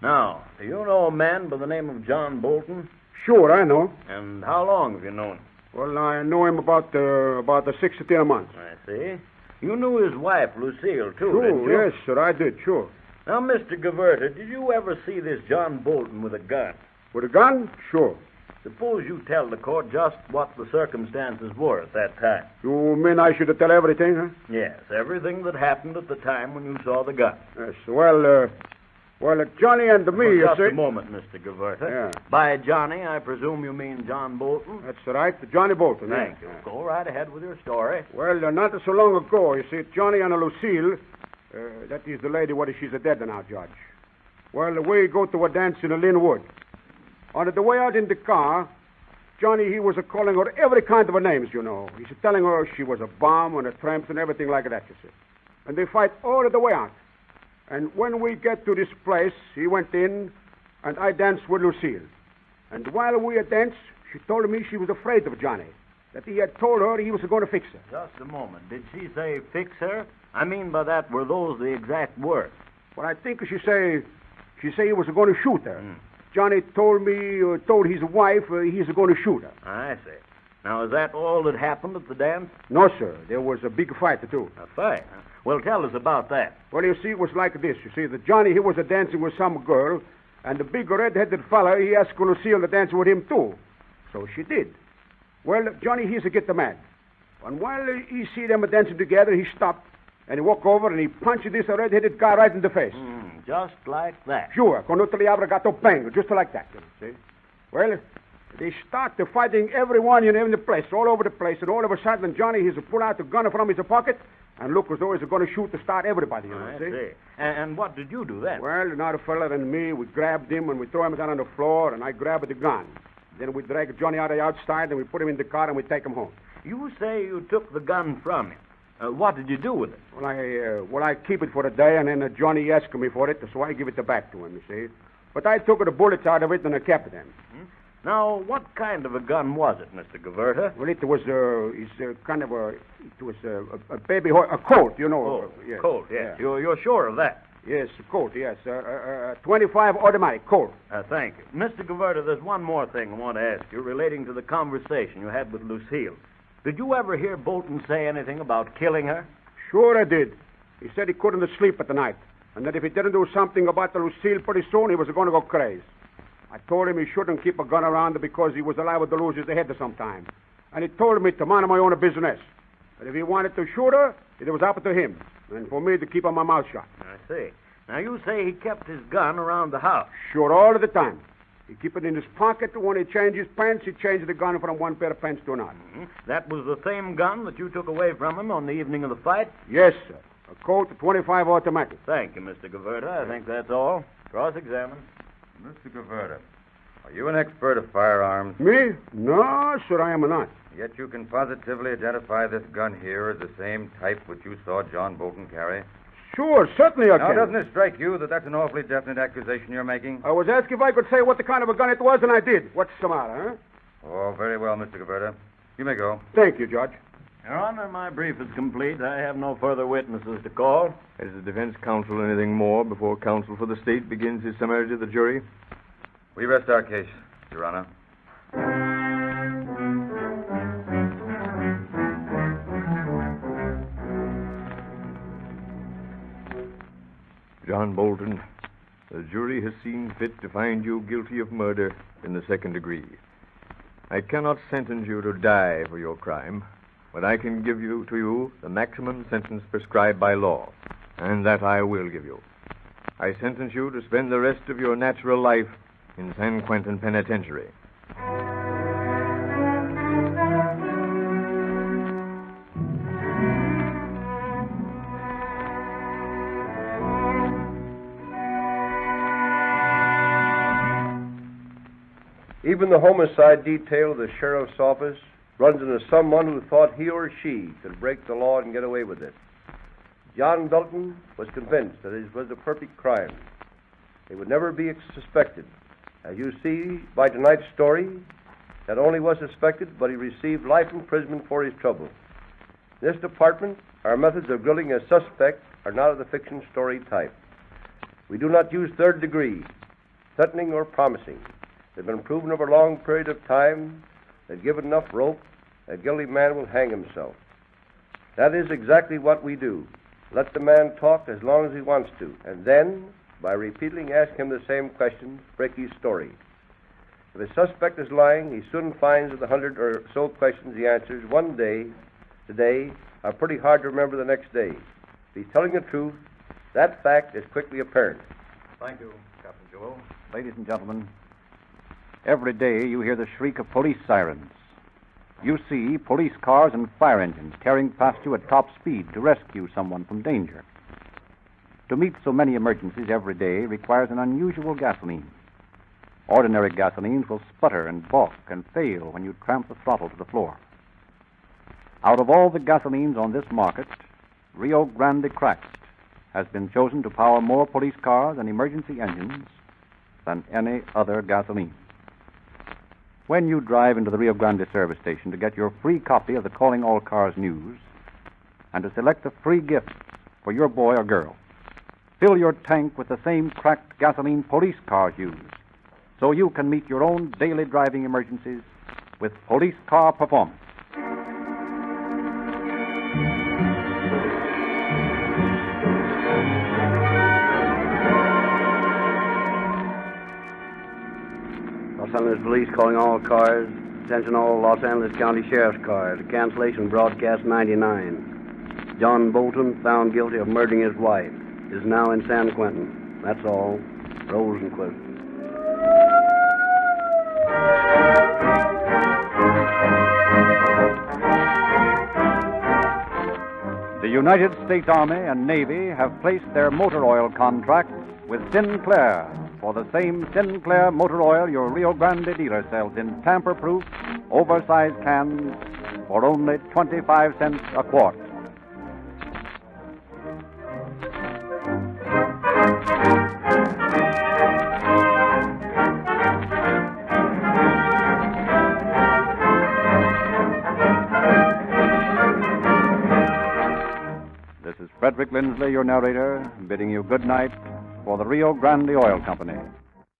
Now, do you know a man by the name of John Bolton?
Sure, I know.
And how long have you known him?
Well, I know him about the 6 to 10 months.
I see. You knew his wife, Lucille, too,
Sure,
didn't you?
yes, sir, I did, sure.
Now, Mr. Gaverta, did you ever see this John Bolton with a gun?
With a gun? Sure.
Suppose you tell the court just what the circumstances were at that time.
You mean I should tell everything, huh?
Yes, everything that happened at the time when you saw the gun.
Yes, well, Johnny and me, you
Just
see.
a moment, Mr. Gaverta.
Yeah.
By Johnny, I presume you mean John Bolton?
That's right, Johnny Bolton.
Thank
yeah.
you. Go right ahead with your story.
Well, not so long ago, you see, Johnny and Lucille, that is the lady, she's dead now, Judge. Well, we go to a dance in Linwood. On the way out in the car, Johnny, he was calling her every kind of names, you know. He's telling her she was a bum and a tramp and everything like that, you see. And they fight all the way out. And when we get to this place, he went in, and I danced with Lucille. And while we danced, she told me she was afraid of Johnny, that he had told her he was going to fix her.
Just a moment. Did she say fix her? I mean by that, were those the exact words?
Well, I think she say he was going to shoot her. Johnny told his wife he's going to shoot her.
I see. Now, is that all that happened at the dance?
No, sir. There was a big fight, too.
A fight? Well, tell us about that.
Well, you see, it was like this. You see, the Johnny, he was dancing with some girl, and the big red-headed fella, he asked Lucille to dance with him, too. So she did. Well, Johnny, he's a get the mad. And while he see them dancing together, he stopped, and he walked over, and he punched this red-headed guy right in the face.
Just like that.
Sure, con tutto gli gato bang, just like that, see? Well, they start fighting everyone in the place, all over the place, and all of a sudden, Johnny, he's pull out the gun from his pocket and look as though he's going to shoot to start everybody, you know,
I see. And what did you do then?
Well, another fella and me, we grabbed him and we throw him down on the floor, and I grabbed the gun. Then we drag Johnny out of the outside, and we put him in the car, and we take him home.
You say you took the gun from him. What did you do with it?
Well, I keep it for a day, and then Johnny asked me for it, so I give it back to him, you see. But I took the bullets out of it, and I kept it in.
Now, what kind of a gun was it, Mr. Gaverta?
Well, it was kind of a baby horse, a Colt, you know.
Yes. Colt, yes. Yeah. You're sure of that?
Yes, a Colt, yes. 25 automatic Colt.
Thank you. Mr. Gaverta, there's one more thing I want to ask you relating to the conversation you had with Lucille. Did you ever hear Bolton say anything about killing her?
Sure I did. He said he couldn't sleep at the night, and that if he didn't do something about the Lucille pretty soon, he was going to go crazy. I told him he shouldn't keep a gun around because he was liable to lose his head sometime. And he told me to mind my own business. But if he wanted to shoot her, it was up to him, and for me to keep my mouth shut.
I see. Now, you say he kept his gun around the house.
Sure, all of the time. He keep it in his pocket. When he changed his pants, he changed the gun from one pair of pants to another.
That was the same gun that you took away from him on the evening of the fight?
Yes, sir. A Colt 25 automatic.
Thank you, Mr. Gaverta. I think that's all. Cross-examine.
Mr. Gaverta, are you an expert of firearms?
Me? No, sir, I am not.
Yet you can positively identify this gun here as the same type which you saw John Bolton carry?
Sure, certainly I can.
Now, doesn't it strike you that that's an awfully definite accusation you're making?
I was asked if I could say what the kind of a gun it was, and I did. What's the matter, huh?
Oh, very well, Mr. Gaverta. You may go.
Thank you, Judge.
Your Honor, my brief is complete. I have no further witnesses to call.
Has the defense counsel anything more before counsel for the state begins his summary to the jury?
We rest our case, Your Honor.
John Bolton, the jury has seen fit to find you guilty of murder in the second degree. I cannot sentence you to die for your crime, but I can give to you the maximum sentence prescribed by law. And that I will give you. I sentence you to spend the rest of your natural life in San Quentin Penitentiary.
Even the homicide detail of the sheriff's office runs into someone who thought he or she could break the law and get away with it. John Dalton was convinced that it was a perfect crime. He would never be suspected. As you see by tonight's story, not only was suspected, but he received life imprisonment for his trouble. In this department, our methods of grilling a suspect are not of the fiction story type. We do not use third degree, threatening or promising. It has been proven over a long period of time that given enough rope, a guilty man will hang himself. That is exactly what we do. Let the man talk as long as he wants to, and then, by repeatedly asking him the same questions, break his story. If a suspect is lying, he soon finds that the 100 or so questions he answers one day, today, are pretty hard to remember the next day. If he's telling the truth, that fact is quickly apparent.
Thank you, Captain Jewell. Ladies and gentlemen, every day you hear the shriek of police sirens. You see police cars and fire engines tearing past you at top speed to rescue someone from danger. To meet so many emergencies every day requires an unusual gasoline. Ordinary gasolines will sputter and balk and fail when you tramp the throttle to the floor. Out of all the gasolines on this market, Rio Grande Cracked has been chosen to power more police cars and emergency engines than any other gasoline. When you drive into the Rio Grande service station to get your free copy of the Calling All Cars news and to select a free gift for your boy or girl, fill your tank with the same cracked gasoline police cars use so you can meet your own daily driving emergencies with police car performance.
Los Angeles Police calling all cars. Attention all Los Angeles County Sheriff's cars. Cancellation broadcast 99. John Bolton, found guilty of murdering his wife, is now in San Quentin. That's all. Rosenquist.
The United States Army and Navy have placed their motor oil contract with Sinclair for the same Sinclair motor oil your Rio Grande dealer sells in tamper-proof, oversized cans for only 25 cents a quart. This is Frederick Lindsley, your narrator, bidding you good night for the Rio Grande Oil Company.